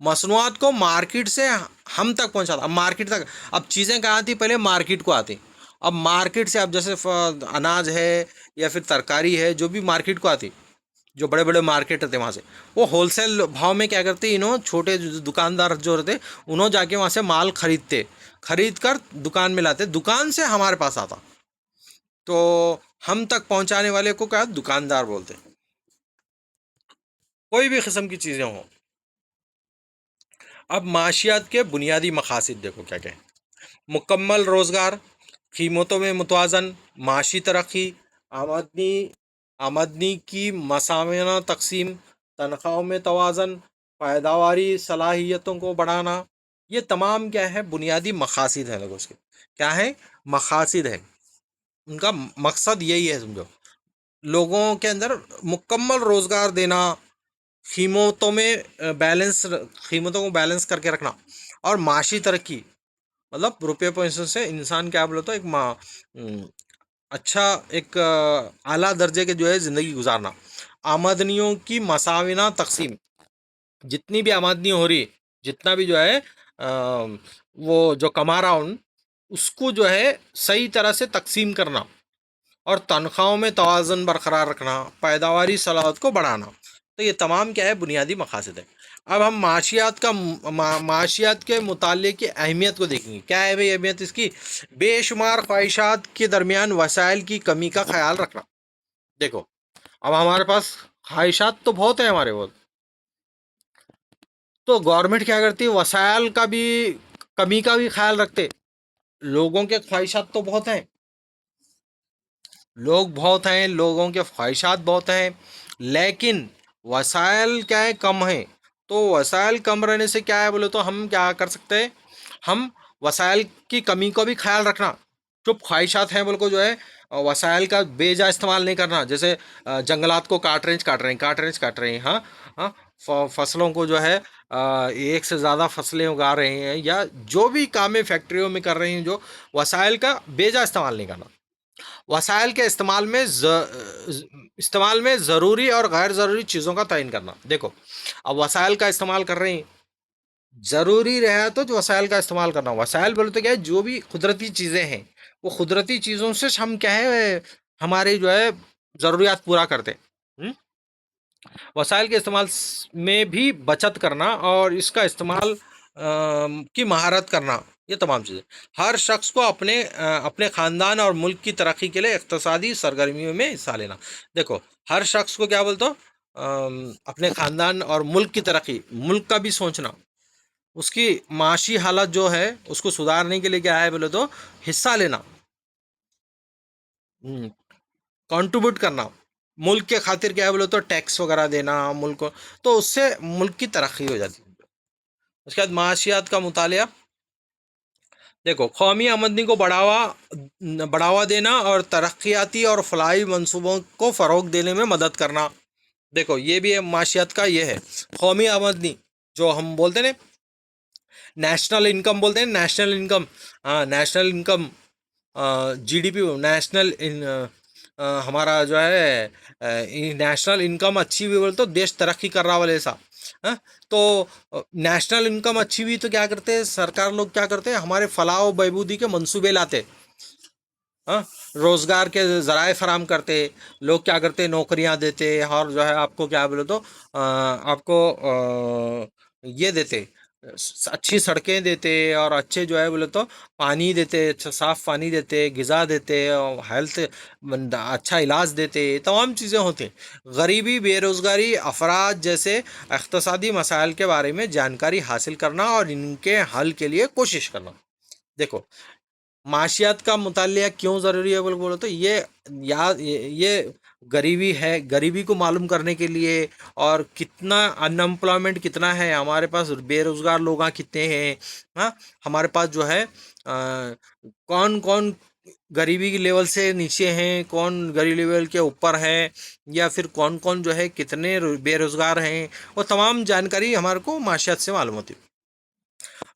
मसनूआत को मार्केट से हम तक पहुंचाता। अब मार्केट तक, अब चीज़ें कहाँ आती? पहले मार्केट को आती। अब मार्केट से, अब जैसे अनाज है या फिर तरकारी है, जो भी मार्केट को आती, जो बड़े बड़े मार्केट रहते वहाँ से, वो होलसेल भाव में क्या करते, इन्हों छोटे दुकानदार जो रहते, उन्हों जाके वहाँ से माल खरीदते, खरीद कर दुकान में लाते, दुकान से हमारे पास आता, तो हम तक पहुँचाने वाले को क्या दुकानदार बोलते। कोई भी किस्म की चीज़ें हों। अब माशियात के बुनियादी मकासद देखो क्या क्या है। मुकम्मल रोज़गार, कीमतों में मुतवाज़न, माशी तरक्की, आमदनी आमदनी की मसावना तकसीम, तनख्वाहों में तवाज़न, पैदावारी सलाहियतों को बढ़ाना, ये तमाम क्या है? बुनियादी मकासद हैं लोगों के। क्या है? मकासद है, उनका मकसद यही है, समझो, लोगों के अंदर मुकम्मल रोज़गार देना, कीमतों में बैलेंस, कीमतों को बैलेंस करके रखना, और माशी तरक्की, मतलब रुपये पैसों से इंसान क्या बोले तो एक अच्छा, एक आला दर्जे के जो है ज़िंदगी गुजारना। आमदनियों की मसाविना तकसीम, जितनी भी आमदनी हो रही, जितना भी जो है वो जो कमा रहा हूँ, उसको जो है सही तरह से तकसीम करना, और तनख्वाहों में तवाज़ुन बरकरार रखना, पैदावारी सलाहत को बढ़ाना। तो ये तमाम क्या है? बुनियादी मकासद है। अब हम माशियात का माशियात के मुताले की अहमियत को देखेंगे। क्या है भाई अहमियत इसकी? बेशुमार ख्वाहिशात के दरमियान वसाइल की कमी का ख्याल रखना। देखो, अब हमारे पास ख्वाहिशात तो बहुत है हमारे, बहुत, तो गवर्नमेंट क्या करती है? वसाइल का भी, कमी का भी ख्याल रखते। लोगों के ख्वाहिशात तो बहुत हैं, लोग बहुत हैं, लोगों के ख्वाहिशात बहुत हैं, लेकिन वसाइल क्या है? कम है। तो वसाइल कम रहने से क्या है बोले तो हम क्या कर सकते हैं? हम वसाइल की कमी को भी ख्याल रखना। जो ख्वाहिशात हैं बोल को जो है वसाइल का बेजा इस्तेमाल नहीं करना, जैसे जंगलात को काट रहे हैं, हाँ, हाँ, फसलों को जो है एक से ज़्यादा फसलें उगा रहे हैं, या जो भी काम फैक्ट्रियों में कर रहे हैं, जो वसाइल का बेजा इस्तेमाल नहीं करना। वसाइल के इस्तेमाल में ज़रूरी और गैर ज़रूरी चीज़ों का तयन करना। देखो, अब वसाइल का इस्तेमाल कर रहे हैं, ज़रूरी रहा तो जो वसाइल का इस्तेमाल करना। वसाइल बोले तो क्या है? जो भी कुदरती चीज़ें हैं, वो कुदरती चीज़ों से हम क्या है, हमारी जो है ज़रूरियात पूरा करते हैं। वसाइल के इस्तेमाल में भी बचत करना, और इसका इस्तेमाल की महारत करना, ये तमाम चीज़ें। हर शख्स को अपने ख़ानदान और मुल्क की तरक्की के लिए इक़्तिसादी सरगर्मियों में हिस्सा लेना। देखो, हर शख्स को क्या बोलते हो? अपने ख़ानदान और मुल्क की तरक्की, मुल्क का भी सोचना, उसकी माशी हालत जो है उसको सुधारने के लिए क्या है बोले तो हिस्सा लेना, कंट्रीब्यूट करना, मुल्क के खातिर क्या है बोले तो टैक्स वगैरह देना मुल्क को, तो उससे मुल्क की तरक्की हो जाती है। उसके बाद माशियात का मुतालिया, देखो, कौमी आमदनी को बढ़ावा देना और तरक्याती और फलाही मंसूबों को फ़रोग देने में मदद करना। देखो, ये भी है माशियत का, ये है कौमी आमदनी, जो हम बोलते हैं नेशनल इनकम बोलते हैं, नेशनल इनकम। हाँ, नेशनल इनकम, जीडीपी, नेशनल इन हमारा जो है नेशनल इनकम अच्छी हुई बोले तो देश तरक्की कर रहा वाले ऐसा। हाँ, तो नेशनल इनकम अच्छी हुई तो क्या करते हैं सरकार लोग, क्या करते हैं हमारे फलाह और बहबूदी के मंसूबे लाते। हाँ, रोजगार के जराए फराम करते, लोग क्या करते नौकरियां देते, और जो है आपको क्या बोले तो आपको ये देते, अच्छी सड़कें देते, और अच्छे जो है बोले तो पानी देते, अच्छा साफ पानी देते, ग़िज़ा देते, और हेल्थ अच्छा इलाज देते, तमाम चीज़ें होती। गरीबी, बेरोज़गारी, अफराद जैसे इक़्तिसादी मसाइल के बारे में जानकारी हासिल करना और इनके हल के लिए कोशिश करना। देखो, माशियात का मुतालिया क्यों ज़रूरी है बोल बोलो तो ये गरीबी है, गरीबी को मालूम करने के लिए, और कितना अनएम्प्लॉयमेंट कितना है हमारे पास, बेरोज़गार लोग कितने हैं। हाँ, हमारे पास जो है कौन कौन गरीबी की लेवल से नीचे हैं, कौन गरीबी लेवल के ऊपर है, या फिर कौन कौन जो है कितने बेरोज़गार हैं, वो तमाम जानकारी हमारे को माशियात से मालूम होती है।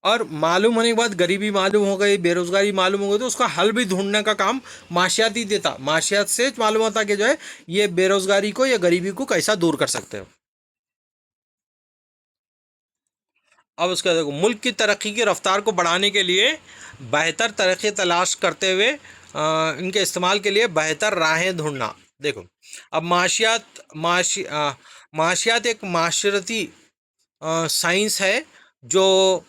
और मालूम होने के बाद गरीबी मालूम हो गई, बेरोजगारी मालूम हो गई, तो उसका हल भी ढूंढने का काम माशियात ही देता। माशियात से मालूम होता कि जो है ये बेरोजगारी को या गरीबी को कैसा दूर कर सकते हो। अब उसका देखो, मुल्क की तरक्की की रफ्तार को बढ़ाने के लिए बेहतर तरक्की तलाश करते हुए इनके इस्तेमाल के लिए बेहतर राहें ढूंढना। देखो, अब माशियात एक माशरती साइंस है, जो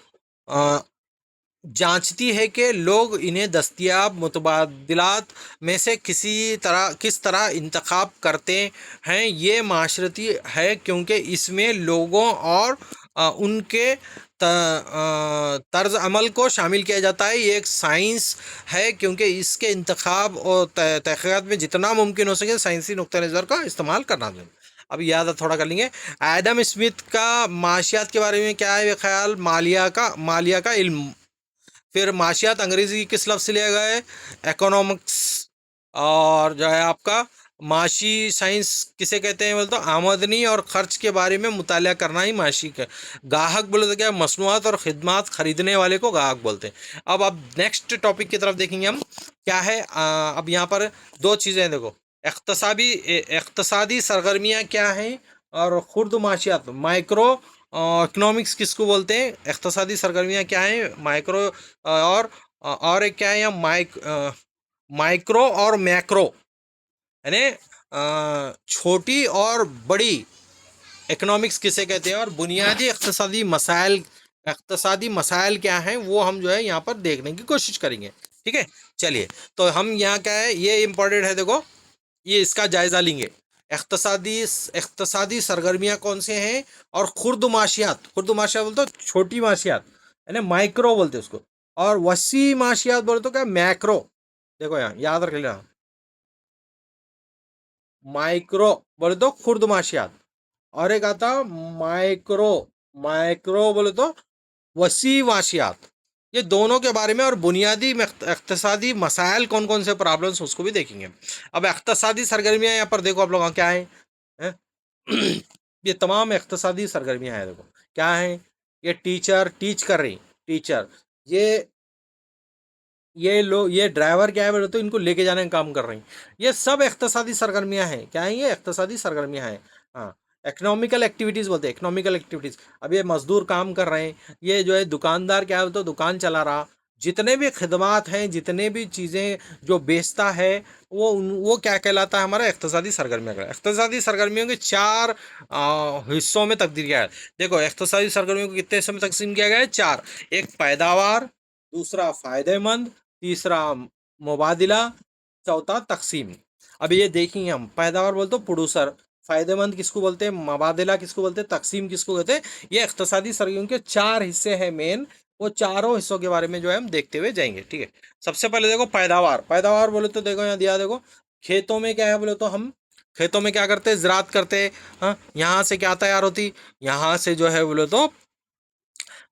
जांचती है कि लोग इन्हें दस्तयाब मुतबादलात में से किस तरह इंतखाब करते हैं। ये माशरती है क्योंकि इसमें लोगों और उनके तर्ज अमल को शामिल किया जाता है। ये एक साइंस है क्योंकि इसके इंतखाब और तहक़ीक़ात में जितना मुमकिन हो सके साइंसी नुक्ता नज़र का इस्तेमाल करना चाहिए। अब याद थोड़ा कर लेंगे, एडम स्मिथ का माशियात के बारे में क्या है ख्याल, मालिया का इल्म। फिर माशियात अंग्रेजी की किस लफ्ज़ से लिया गया है, इकोनॉमिक्स। और जो है आपका माशी साइंस किसे कहते हैं बोलते, तो आमदनी और खर्च के बारे में मुताला करना ही माशी का। गाहक बोले तो क्या, मसनूआत और ख़िदमत खरीदने वाले को गाहक बोलते हैं। अब नेक्स्ट टॉपिक की तरफ देखेंगे हम, क्या है अब यहाँ पर दो चीज़ें देखो, इक़्तिसादी सरगर्मियाँ क्या हैं, और खुर्द माशियात माइक्रो इकोनॉमिक्स किसको बोलते हैं, इक़्तिसादी सरगर्मियाँ क्या हैं, माइक्रो और एक क्या है यहाँ, माइक्रो और मैक्रो, यानी छोटी और बड़ी इकोनॉमिक्स किसे कहते हैं, और बुनियादी इक़्तिसादी मसाइल क्या हैं, वो हम जो है यहाँ पर देखने की कोशिश करेंगे। ठीक है, चलिए, तो हम यहाँ क्या है, ये इम्पोर्टेंट है, देखो ये इसका जायज़ा लेंगे। इक़्तिसादी सरगर्मियाँ कौन से हैं, और खुर्द माशियात बोलते तो छोटी माशियात, यानी माइक्रो बोलते उसको, और वसी माशियात बोलते तो क्या, मैक्रो। देखो यहाँ याद रख लेना, माइक्रो बोले तो खुर्द माशियात, और एक आता माइक्रो, माइक्रो बोले तो वसी माशियात। ये दोनों के बारे में और बुनियादी इक़्तिसादी मसाइल कौन कौन से प्रॉब्लम्स उसको भी देखेंगे। अब इक़्तिसादी सरगर्मियाँ यहाँ पर देखो आप लोग क्या है, हैं? ये तमाम इक़्तिसादी सरगर्मियाँ हैं, देखो क्या है, ये टीचर टीच कर रही, टीचर, ये ये ड्राइवर क्या है बोले तो इनको लेके जाने का काम कर रही हैं। ये सब इक़्तिसादी सरगर्मियाँ हैं, क्या है, ये इक़्तिसादी सरगर्मियाँ हैं। हाँ, इकोनॉमिकल एक्टिविटीज़ बोलते हैं, इकोनॉमिकल एक्टिविटीज़। अब ये मजदूर काम कर रहे हैं, ये जो है दुकानदार क्या है तो दुकान चला रहा, जितने भी खिदमात हैं, जितने भी चीज़ें जो बेचता है, वो क्या कहलाता है, हमारा इक़्तिसादी सरगर्मियाँ का। इक़्तिसादी सरगर्मियों के चार हिस्सों में तकदीर किया है। देखो, इक़्तिसादी सरगर्मियों को कितने हिस्सों में तकसीम किया गया है, चार। एक पैदावार, दूसरा फ़ायदेमंद, तीसरा मुबादिला, चौथा तकसीम। अब ये देखेंगे हम, पैदावार बोलते तो प्रोड्यूसर, फ़ायदेमंद किसको बोलते हैं, मुबादिला किसको बोलते हैं, तकसीम किसको कहते हैं। ये इक़्तिसादी सरगर्मियों के चार हिस्से हैं मेन, वो चारों हिस्सों के बारे में जो है हम देखते हुए जाएंगे। ठीक है, सबसे पहले देखो पैदावार। पैदावार बोले तो देखो यहाँ दिया, देखो खेतों में क्या है बोले तो हम खेतों में क्या करते हैं, ज़राअत करते हैं। हाँ, यहाँ से क्या तैयार होती, यहाँ से जो है बोले तो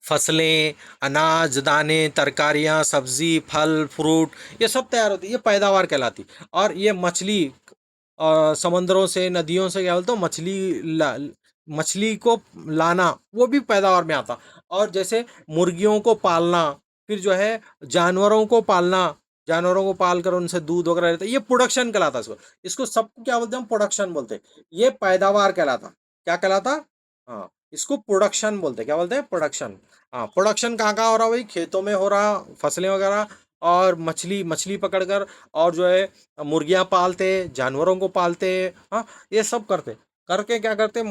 फसलें, अनाज, दाने, तरकारियाँ, सब्जी, फल, फ्रूट, ये सब तैयार होती है, ये पैदावार कहलाती। और ये मछली समंदरों से, नदियों से क्या बोलते हो, मछली को लाना, वो भी पैदावार में आता। और जैसे मुर्गियों को पालना, फिर जो है जानवरों को पालना, जानवरों को पाल कर उनसे दूध वगैरह लेते, ये प्रोडक्शन कहलाता है। इसको इसको सबको क्या बोलते हैं हम, प्रोडक्शन बोलते हैं। ये पैदावार कहलाता, क्या कहलाता? हाँ, इसको प्रोडक्शन बोलते हैं। क्या बोलते हैं? प्रोडक्शन। हाँ, प्रोडक्शन कहाँ कहाँ हो रहा? भाई खेतों में हो रहा, फसलें वगैरह, और मछली मछली पकड़कर, और जो है मुर्गियाँ पालते, जानवरों को पालते। हाँ, ये सब करते करके क्या करते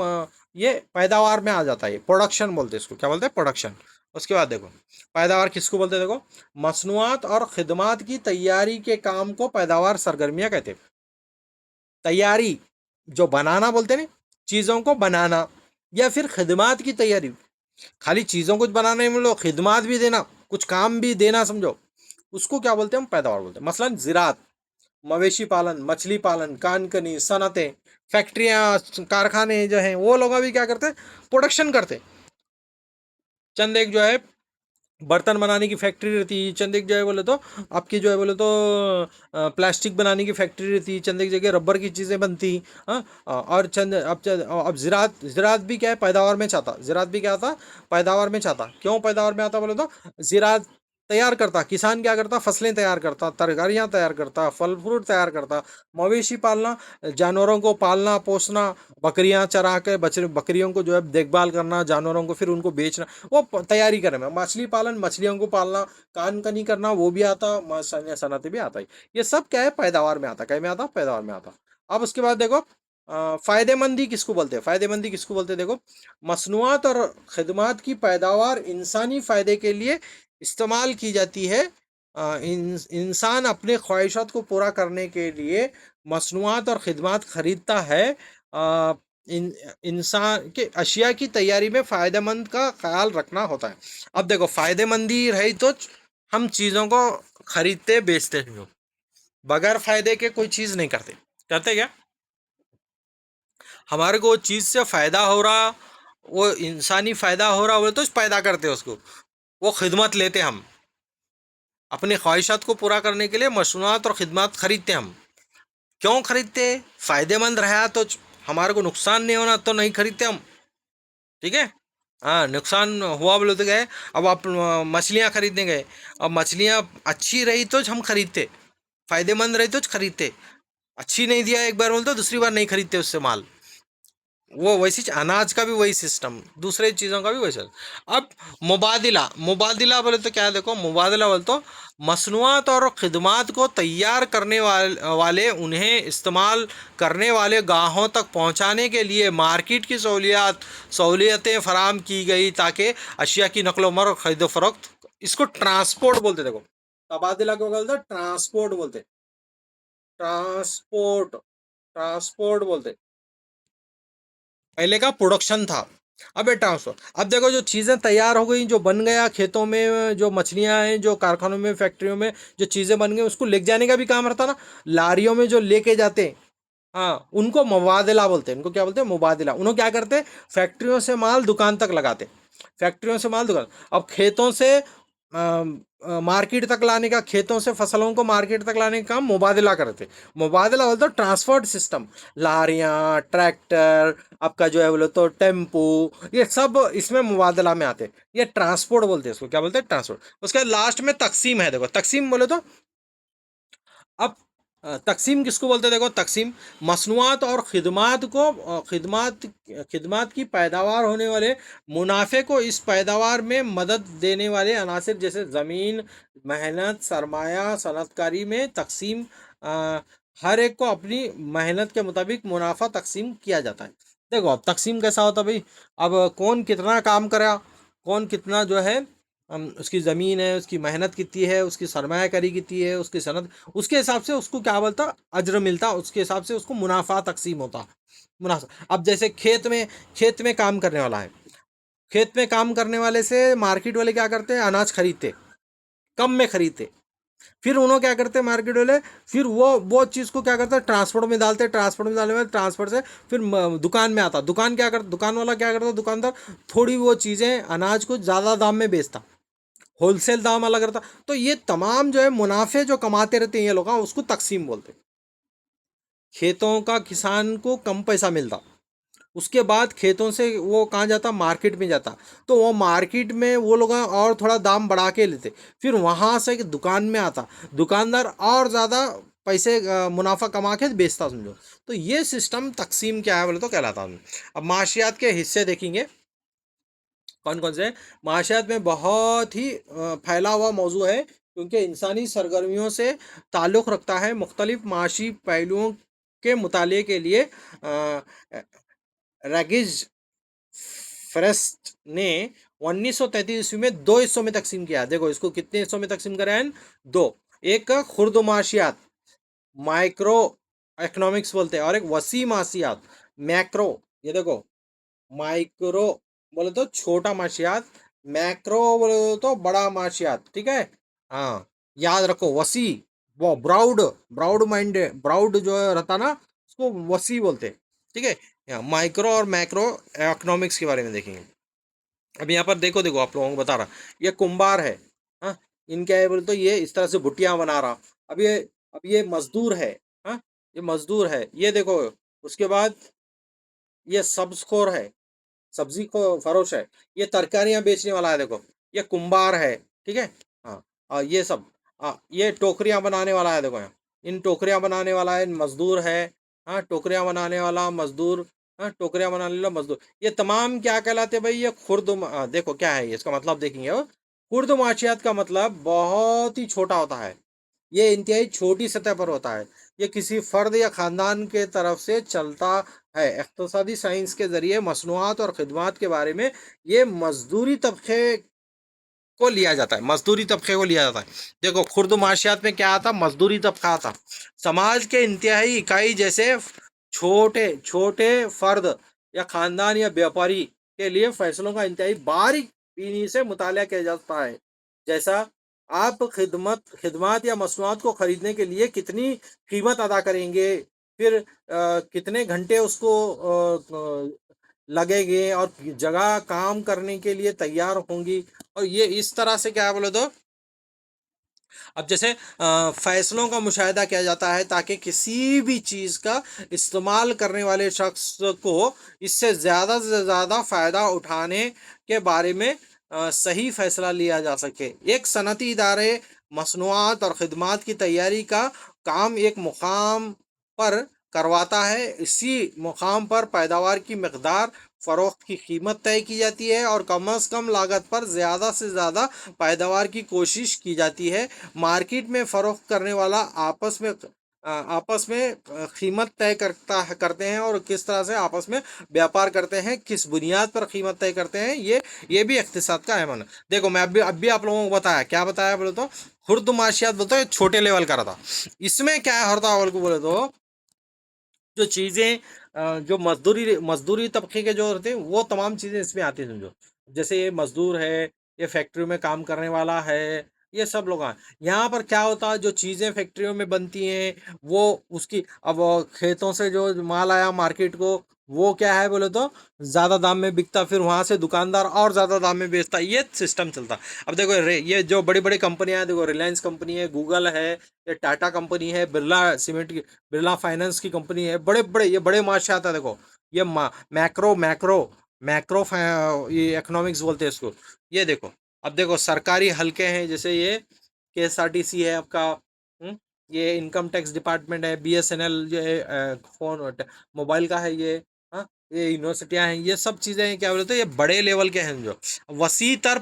ये पैदावार में आ जाता है। ये प्रोडक्शन बोलते हैं इसको। क्या बोलते हैं? प्रोडक्शन। उसके बाद देखो, पैदावार किसको बोलते हैं? देखो, मसनूआत और खिदमात की तैयारी के काम को पैदावार सरगर्मियाँ कहते हैं। तैयारी, जो बनाना बोलते हैं ना, चीज़ों को बनाना, या फिर खिदमात की तैयारी, खाली चीज़ों को बनाने में लो, खिदमात भी देना, कुछ काम भी देना, समझो, उसको क्या बोलते हैं हम? पैदावार बोलते हैं। मसलन ज़राअत, मवेशी पालन, मछली पालन, कानकनी, सनतें, फैक्ट्रियाँ, कारखाने जो हैं, वो लोग भी क्या करते हैं? प्रोडक्शन करते हैं। चंद एक जो है बर्तन बनाने की फैक्ट्री रहती है, चंद एक जो है बोले तो आपकी जो है बोले तो प्लास्टिक बनाने की फैक्ट्री रहती है, चंद एक जगह रबर की चीज़ें बनती। हाँ, और अब ज़राअत भी क्या है? पैदावार में चाहता। ज़राअत भी क्या आता? पैदावार में चाहता। क्यों पैदावार में आता बोले तो, ज़राअत तैयार करता, किसान क्या करता? फसलें तैयार करता, तरकारियाँ तैयार करता, फल फ्रूट तैयार करता। मवेशी पालना, जानवरों को पालना पोसना, बकरियां चरा के बकरियों को जो है देखभाल करना, जानवरों को फिर उनको बेचना, वो तैयारी करे में। मछली पालन, मछलियों को पालना, कान कनी करना, वो भी आता, सनती भी आता है। ये सब क्या है? पैदावार में आता। क्या में आता? पैदावार में आता। अब उसके बाद देखो, फायदेमंदी किसको बोलते हैं? फायदेमंदी किसको बोलते हैं? देखो, मसनूआत और खदमात की पैदावार इंसानी फायदे के लिए इस्तेमाल की जाती है। इंसान अपने ख्वाहिशात को पूरा करने के लिए मसनूआत और खदमात खरीदता है। अ, इन इंसान के अशिया की तैयारी में फ़ायदेमंद का ख्याल रखना होता है। अब देखो, फ़ायदेमंदी रही तो हम चीज़ों को खरीदते बेचते हैं, बगैर फ़ायदे के कोई चीज़ नहीं करते। करते क्या? हमारे को चीज़ से फ़ायदा हो रहा, वो इंसानी फ़ायदा हो रहा, वो तो पैदा करते उसको, वो खिदमत लेते हम। अपनी ख्वाहिशात को पूरा करने के लिए मसनूआत और खिदमत खरीदते हम। क्यों खरीदते? फ़ायदेमंद रहा तो, हमारे को नुकसान नहीं होना तो नहीं खरीदते हम। ठीक है। हाँ, नुकसान हुआ बोले तो गए। अब आप मछलियाँ खरीदने गए, अब मछलियाँ अच्छी रही तो हम खरीदते, फायदेमंद रही तो खरीदते। अच्छी नहीं दिया एक बार बोले तो दूसरी बार नहीं खरीदते उससे माल। वो वैसी अनाज का भी वही सिस्टम, दूसरे चीज़ों का भी वैसे। अब मुबादिला, मुबादिला बोले तो क्या है? देखो, मुबादिला बोले तो मसनूआत और खिदमात को तैयार करने वाले उन्हें इस्तेमाल करने वाले गाहों तक पहुंचाने के लिए मार्केट की सहूलियतें फराम की गई, ताकि अशिया की नकलो और खरीदो फरोख्त। इसको ट्रांसपोर्ट बोलते। देखो, तबादला को बोलते? ट्रांसपोर्ट बोलते। ट्रांसपोर्ट, ट्रांसपोर्ट बोलते। पहले का प्रोडक्शन था, अब ये ट्रांसफर। अब देखो, जो चीज़ें तैयार हो गई, जो बन गया खेतों में, जो मछलियाँ हैं, जो कारखानों में, फैक्ट्रियों में जो चीज़ें बन गई, उसको ले जाने का भी काम रहता ना, लारियों में जो लेके जाते हैं। हाँ, उनको मुबादला बोलते हैं। उनको क्या बोलते हैं? मुबादला। उन्होंने क्या करते? फैक्ट्रियों से माल दुकान तक लगाते, फैक्ट्रियों से माल दुकान। अब खेतों से मार्केट तक लाने का, खेतों से फसलों को मार्केट तक लाने का काम मुबादला करते। मुबादला बोलते ट्रांसपोर्ट सिस्टम, लारियाँ, ट्रैक्टर, आपका जो है बोले तो टेम्पो, ये सब इसमें मुबादला में आते हैं। ये ट्रांसपोर्ट बोलते हैं इसको। क्या बोलते हैं? ट्रांसपोर्ट। उसके लास्ट में तकसीम है। देखो, तकसीम बोले तो, अब तकसीम किसको बोलते हैं? देखो, तकसीम मसनूआत और खिदमात को, खिदमात की पैदावार होने वाले मुनाफे को इस पैदावार में मदद देने वाले अनासिर, जैसे ज़मीन, मेहनत, सरमाया, सनतकारी में तकसीम। हर एक को अपनी मेहनत के मुताबिक मुनाफा तकसीम किया जाता है। देखो, अब तकसीम कैसा होता है भाई? अब कौन कितना काम करा, कौन कितना जो है, उसकी ज़मीन है, उसकी मेहनत कितनी है, उसकी सरमायाकारी कितनी है, उसकी सनद, उसके हिसाब से उसको क्या बोलता? अज्र मिलता, उसके हिसाब से उसको मुनाफा तकसीम होता। मुनाफा। अब जैसे खेत में काम करने वाला है, खेत में काम करने वाले से मार्केट वाले क्या करते हैं? अनाज खरीदते, कम में खरीदते, फिर उन्होंने क्या करते हैं मार्केट वाले, फिर वो चीज़ को क्या करते हैं, ट्रांसपोर्ट में डालते हैं, ट्रांसपोर्ट में डालने में ट्रांसपोर्ट से फिर दुकान में आता, दुकान क्या करता, दुकान वाला क्या करता, दुकानदार थोड़ी वो चीज़ें अनाज को ज़्यादा दाम में बेचता, होलसेल दाम अलग रहता। तो ये तमाम जो है मुनाफे जो कमाते रहते हैं ये लोग, उसको तकसीम बोलते हैं। खेतों का किसान को कम पैसा मिलता, उसके बाद खेतों से वो कहाँ जाता, मार्केट में जाता, तो वो मार्केट में वो लोग और थोड़ा दाम बढ़ा के लेते, फिर वहाँ से दुकान में आता, दुकानदार और ज़्यादा पैसे मुनाफा कमा के बेचता, समझो। तो ये सिस्टम तकसीम क्या है बोले तो कहलाता है। अब माशियात के हिस्से देखेंगे कौन कौन से। माशियात में बहुत ही फैला हुआ मौजू है, क्योंकि इंसानी सरगर्मियों से ताल्लुक़ रखता है। मुख्तलिफ माशी पहलुओं के मुताले के लिए रैगिज फरेस्ट ने 1933 ईस्वी में दो हिस्सों में तकसीम किया। देखो इसको कितने हिस्सों में तकसीम करा है, दो। एक खुर्द माशियात, माइक्रो इकोनॉमिक्स बोलते हैं, और एक वसी माशियात, मैक्रो। ये देखो, माइक्रो बोले तो छोटा माशियात, मैक्रो बोले तो बड़ा माशियात, ठीक है। हाँ, याद रखो वसी, वो ब्राउड, ब्राउड माइंड, ब्राउड जो रहता ना उसको वसी बोलते हैं, ठीक है। यहाँ माइक्रो और मैक्रो इकोनॉमिक्स के बारे में देखेंगे। अब यहाँ पर देखो, देखो आप लोगों को बता रहा, ये कुंभार है, हाँ, इनका है बोले तो ये इस तरह से भुट्टियां बना रहा। अब ये मजदूर है, हाँ, ये मजदूर है, ये देखो। उसके बाद ये सब्जखोर है, सब्जी को फरोश है, ये तरकारियां बेचने वाला है, देखो ये कुंभार है, ठीक है। हाँ, ये सब, ये टोकरियां बनाने वाला है, देखो यहाँ इन टोकरियां बनाने वाला है, मजदूर है। हाँ, टोकरियां बनाने वाला मजदूर, हाँ, टोकरियां बनाने वाला मजदूर, ये तमाम क्या कहलाते हैं भाई, ये देखो क्या है इसका मतलब देखेंगे। खुर्द माशियात का मतलब बहुत ही छोटा होता है, ये इंतहाई छोटी सतह पर होता है, ये किसी फर्द या ख़ानदान के तरफ से चलता है। इक़्तिसादी साइंस के ज़रिए मसनूआत और ख़िदमत के बारे में ये मजदूरी तबक़े को लिया जाता है, मजदूरी तबक़े को लिया जाता है। देखो खुर्द माशियात में क्या आता, मजदूरी तबक़ा आता, समाज के इंतहाई इकाई जैसे छोटे छोटे फ़र्द या ख़ानदान या व्यापारी के लिए फ़ैसलों का इंतहाई बारीक बीनी से मुताला किया जाता है। जैसा आप खिदमत या मसनूआत को खरीदने के लिए कितनी कीमत अदा करेंगे, फिर कितने घंटे उसको लगेंगे, और जगह काम करने के लिए तैयार होंगी, और ये इस तरह से क्या है बोले तो। अब जैसे फैसलों का मुशाहिदा किया जाता है ताकि किसी भी चीज़ का इस्तेमाल करने वाले शख्स को इससे ज़्यादा से ज़्यादा फ़ायदा उठाने के बारे में सही फैसला लिया जा सके। एक सनती इदारे मसनूआत और ख़िदमत की तैयारी का काम एक मुकाम पर करवाता है, इसी मुकाम पर पैदावार की मकदार, फ़रोख्त की कीमत तय की जाती है, और कम अज़ कम लागत पर ज़्यादा से ज़्यादा पैदावार की कोशिश की जाती है। मार्केट में फ़रोख्त करने वाला आपस में कीमत तय करते हैं, और किस तरह से आपस में व्यापार करते हैं, किस बुनियाद पर कीमत तय करते हैं, ये भी इक़्तिसाद का अहम है। देखो मैं अभी आप लोगों को बताया, क्या बताया बोले तो, खुर्द माशियात बोलते हैं छोटे लेवल का रहा। इसमें क्या होता है बोले तो, जो चीज़ें जो मजदूरी मजदूरी तबके के जो होते हैं वो तमाम चीज़ें इसमें आती हैं, समझो। जैसे ये मजदूर है, ये फैक्ट्री में काम करने वाला है, ये सब लोग हैं। यहाँ पर क्या होता है, जो चीज़ें फैक्ट्रियों में बनती हैं वो उसकी, अब वो खेतों से जो माल आया मार्केट को, वो क्या है बोले तो ज़्यादा दाम में बिकता, फिर वहाँ से दुकानदार और ज़्यादा दाम में बेचता, ये सिस्टम चलता। अब देखो ये जो बड़ी बड़ी कंपनियां हैं, देखो रिलायंस कंपनी है, गूगल है, ये टाटा कंपनी है, बिरला सीमेंट की, बिरला फाइनेंस की कंपनी है, बड़े बड़े ये बड़े मार्शे आता है। देखो ये मैक्रो मैक्रो मैक्रो ये इकोनॉमिक्स बोलते हैं इसको। ये देखो, अब देखो सरकारी हल्के हैं, जैसे ये KSRTC है आपका, ये इनकम टैक्स डिपार्टमेंट है, BSNL ये फोन मोबाइल का है, ये यूनिवर्सिटियां हैं, ये सब चीज़ें क्या बोलते हैं, ये बड़े लेवल के हैं जो वसी तर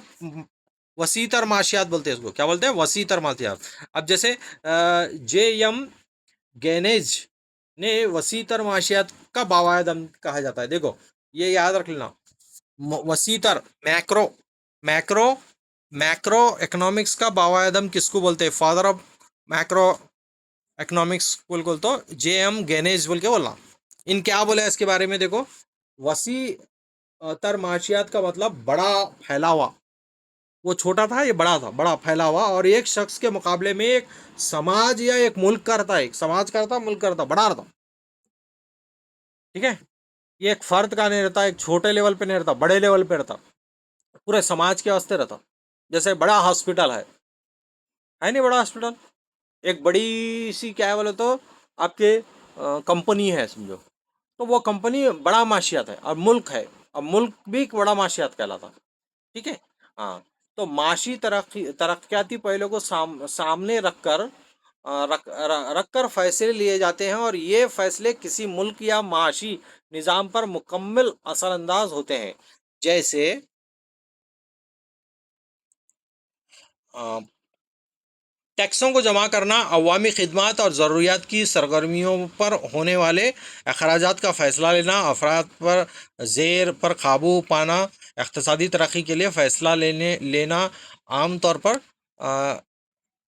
वसी तर माशियात बोलते हैं इसको, क्या बोलते हैं, वसी तर माशियात। अब जैसे JM गैनेज ने वसी तर माशियात का बावायदम कहा जाता है। देखो ये याद रख लेना, वसी तर मैक्रो मैक्रो मैक्रो इकोनॉमिक्स का बावायदम किसको बोलते हैं, फादर ऑफ मैक्रो इकोनॉमिक्स बोल तो JM गैनेज बोल के बोलना। इन क्या बोले इसके बारे में, देखो वसी तर माशियात का मतलब बड़ा फैला हुआ, वो छोटा था, ये बड़ा था, बड़ा फैला हुआ, और एक शख्स के मुकाबले में एक समाज या एक मुल्क करता है, एक समाज करता, मुल्क करता, बड़ा रहता। ठीक है, ये एक फर्द का नहीं रहता, एक छोटे लेवल पे नहीं रहता, बड़े लेवल पे रहता, पूरे समाज के वास्ते रहता। जैसे बड़ा हॉस्पिटल है नहीं, बड़ा हॉस्पिटल, एक बड़ी सी क्या है बोले तो आपके कंपनी है समझो, तो वो कंपनी बड़ा माशियात है, और मुल्क है, अब मुल्क भी एक बड़ा माशियात कहलाता। ठीक है। हाँ, तो माशी तरक्याती पहलों को सामने रखकर रखकर फैसले लिए जाते हैं, और ये फैसले किसी मुल्क या माशी निज़ाम पर मुकम्मल असरअंदाज होते हैं। जैसे अ, टैक्सों को जमा करना, अवामी खिदमत और ज़रूरियात की सरगर्मियों पर होने वाले अखराजात का फ़ैसला लेना, अफराद पर ज़ेर पर काबू पाना, इक़्तिसादी तरक्की के लिए फ़ैसला लेना आम तौर पर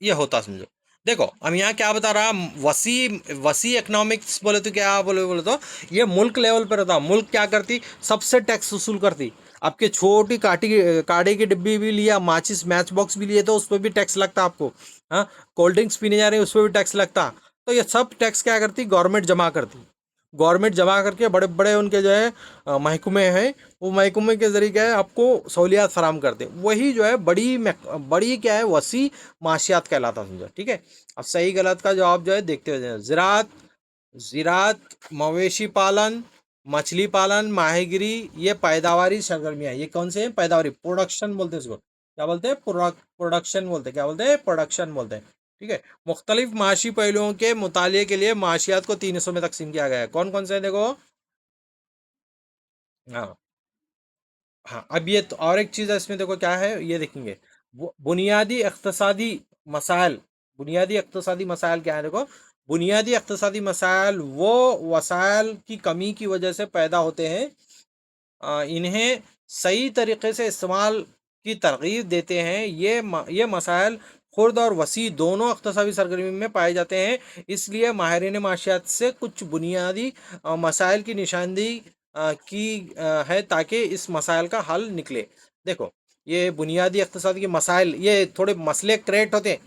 ये होता समझो। देखो हम यहाँ क्या बता रहा, वसी वसी इकोनॉमिक्स बोले तो क्या बोले बोले तो ये मुल्क लेवल पर रहता, मुल्क क्या करती, सबसे टैक्स वसूल करती। आपके छोटी काढ़े की डिब्बी भी लिया, माचिस मैच बॉक्स भी लिए तो उस पर भी टैक्स लगता आपको। हाँ, कोल्ड ड्रिंक्स पीने जा रहे हैं उस पर भी टैक्स लगता। तो ये सब टैक्स क्या करती, गवर्नमेंट जमा करती। गवर्नमेंट जमा करके बड़े बड़े उनके जो है महकमे हैं, वो महकमे के जरिए क्या है आपको सहूलियात फराम करते हैं। वही जो है बड़ी क्या है वसी माशियात कहलाता समझो। ठीक है, अब सही गलत का जवाब जो है देखते हुए जाएं। ज़राअत, ज़राअत, मवेशी पालन, मछली पालन, माहीगिरी, ये पैदावारी सरगर्मियाँ, ये कौन से हैं, पैदावारी, प्रोडक्शन बोलते हैं इसको, क्या बोलते हैं, प्रोडक्शन बोलते हैं, क्या बोलते हैं, प्रोडक्शन बोलते हैं। ठीक है, मुख्तलिफ माशी पहलुओं के मुताले के लिए माशियात को 3 हिस्सों में तकसीम किया गया है। कौन कौन से हैं देखो। हाँ, हाँ, अब ये तो और एक चीज़ है इसमें, देखो क्या है ये देखेंगे। बुनियादी इक़्तिसादी मसाइल, बुनियादी इक़्तिसादी मसाइल क्या है देखो। बुनियादी इक़्तिसादी मसाइल वो वसाइल की कमी की वजह से पैदा होते हैं, इन्हें सही तरीके से इस्तेमाल की तरगीब देते हैं। ये मसाइल खुर्द और वसी दोनों इक़्तिसादी सरगर्मी में पाए जाते हैं। इसलिए माहिरीन माशियात से कुछ बुनियादी मसाइल की निशानदेही की है, ताकि इस मसाइल का हल निकले। देखो, ये बुनियादी इक़्तिसाद के मसाइल, ये थोड़े मसले क्रिएट होते हैं,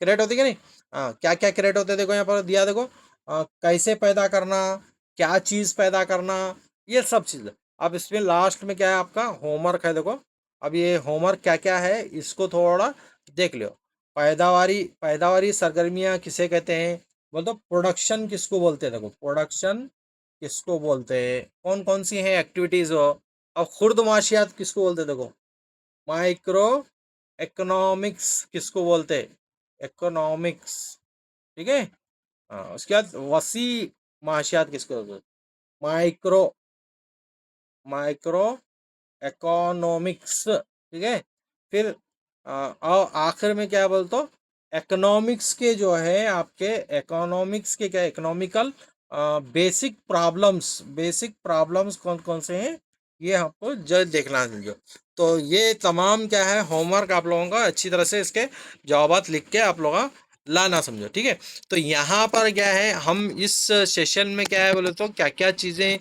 क्रिएट होते कि नहीं। हाँ, क्या क्या क्रिएट होते हैं देखो यहाँ पर दिया देखो। कैसे पैदा करना, क्या चीज़ पैदा करना, ये सब चीज़। अब इसमें लास्ट में क्या है आपका होमवर्क है देखो। अब ये होमवर्क क्या क्या है इसको थोड़ा देख लो। पैदावारी, पैदावारी सरगर्मियाँ किसे कहते हैं, बोल दो। प्रोडक्शन किसको बोलते हैं देखो, प्रोडक्शन किसको बोलते हैं, कौन कौन सी हैं एक्टिविटीज हो। अब खुर्द माशियात किसको बोलते हैं देखो, माइक्रो इकोनॉमिक्स किसको बोलते हैं, इकोनॉमिक्स। ठीक है। हाँ, उसके बाद वसी माशियात किसको बोलते हैं, माइक्रो, माइक्रो इकोनॉमिक्स। ठीक है। फिर और आखिर में क्या बोलते हो, इकोनॉमिक्स के जो है आपके, इकोनॉमिक्स के क्या, economical basic problems, basic problems कौन कौन से हैं, ये आपको जज देखना है समझो। तो ये तमाम क्या है होमवर्क आप लोगों का, अच्छी तरह से इसके जवाबात लिख के आप लोग लाना समझो। ठीक है, तो यहाँ पर क्या है हम इस सेशन में क्या है बोले तो क्या क्या चीज़ें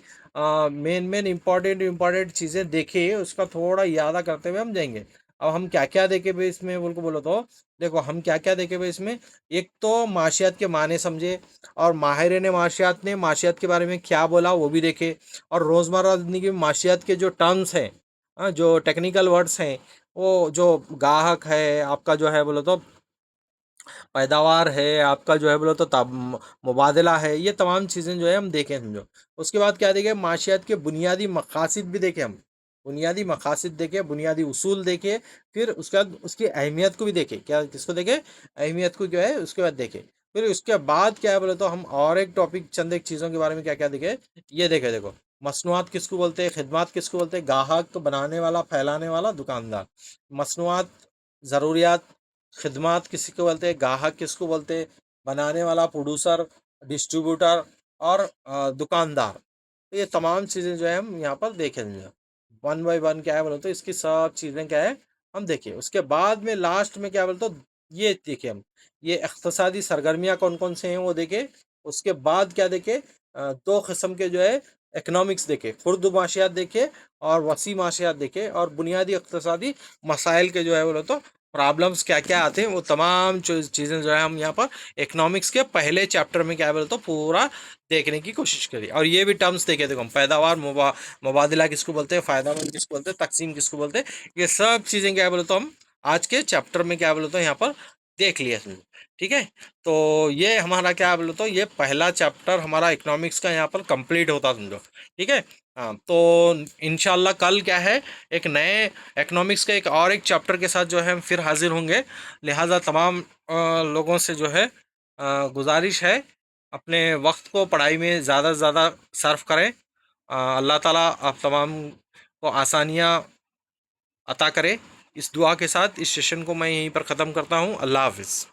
मेन मेन इम्पॉर्टेंट इम्पॉर्टेंट चीज़ें देखे उसका थोड़ा यादा करते हुए हम जाएंगे। अब हम क्या क्या देखे भाई इसमें बोल को बोलो तो, देखो हम क्या क्या देखे भाई इसमें। एक तो माशियात के माने समझे, और माहिर ने माशियात ने माशियात के बारे में क्या बोला वो भी देखे। और रोज़मर्रा ज़िंदगी में माशियात के जो टर्म्स हैं, जो टेक्निकल वर्ड्स हैं, वो जो गाहक है आपका जो है बोलो तो पैदावार है आपका जो है बोलो तो मुबादला है, ये तमाम चीज़ें जो है हम देखें समझो। उसके बाद क्या देखें, माशियात के बुनियादी मकासद भी देखें हम, बुनियादी मकासद देखें, बुनियादी उसूल देखें। फिर उसके बाद उसकी अहमियत को भी देखें, क्या किसको देखें, अहमियत को जो है उसके बाद देखें। फिर उसके बाद क्या है बोले तो हम और एक टॉपिक चंद एक चीज़ों के बारे में क्या क्या देखें, ये देखें देखो। मसनूआत किसको बोलते हैं, खिदमत किसको बोलते हैं, गाहक तो बनाने वाला फैलाने वाला दुकानदार। मसनूआत, ज़रूरियात, खिदमत किसको बोलते हैं, गाहक किसको बोलते हैं, बनाने वाला प्रोड्यूसर, डिस्ट्रीब्यूटर, और दुकानदार। तो ये तमाम चीज़ें जो है हम यहाँ पर देखेंगे वन बाय वन, क्या है बोले तो इसकी सब चीज़ें क्या है हम देखिए। उसके बाद में लास्ट में क्या बोले तो ये देखिए हम, ये इक़्तिसादी सरगर्मियाँ कौन कौन से हैं वो देखे। उसके बाद क्या देखे, दो किस्म के जो है इकनॉमिक्स देखे, खुर्द माशियात देखे और वसी माशियात देखे और बुनियादी इक़्तिसादी मसाइल के जो है बोलो तो प्रॉब्लम्स क्या क्या आते हैं वो तमाम चीज़ें जो है हम यहाँ पर इकनॉमिक्स के पहले चैप्टर में क्या है बोले तो पूरा देखने की कोशिश करी। और ये भी टर्म्स देखे देखो हम, पैदावार, मुबादला किसको बोलते हैं, फ़ायदामंद किसको बोलते हैं, तकसीम किसको बोलते हैं, ये सब चीज़ें क्या है बोले तो हम आज के चैप्टर में क्या बोले तो यहाँ पर देख लिया समझो। ठीक है, तो ये हमारा क्या बोले तो ये पहला चैप्टर हमारा इकोनॉमिक्स का यहाँ पर कंप्लीट होता समझो। ठीक है, हाँ, तो इंशाल्लाह कल क्या है, एक नए इकोनॉमिक्स के एक चैप्टर के साथ जो है हम फिर हाजिर होंगे। लिहाजा तमाम लोगों से जो है गुजारिश है, अपने वक्त को पढ़ाई में ज़्यादा से ज़्यादा सर्फ करें। अल्लाह ताला आप तमाम को आसानियाँ अता करे। इस दुआ के साथ इस सेशन को मैं यहीं पर ख़त्म करता हूँ। अल्लाह हाफ़िज़।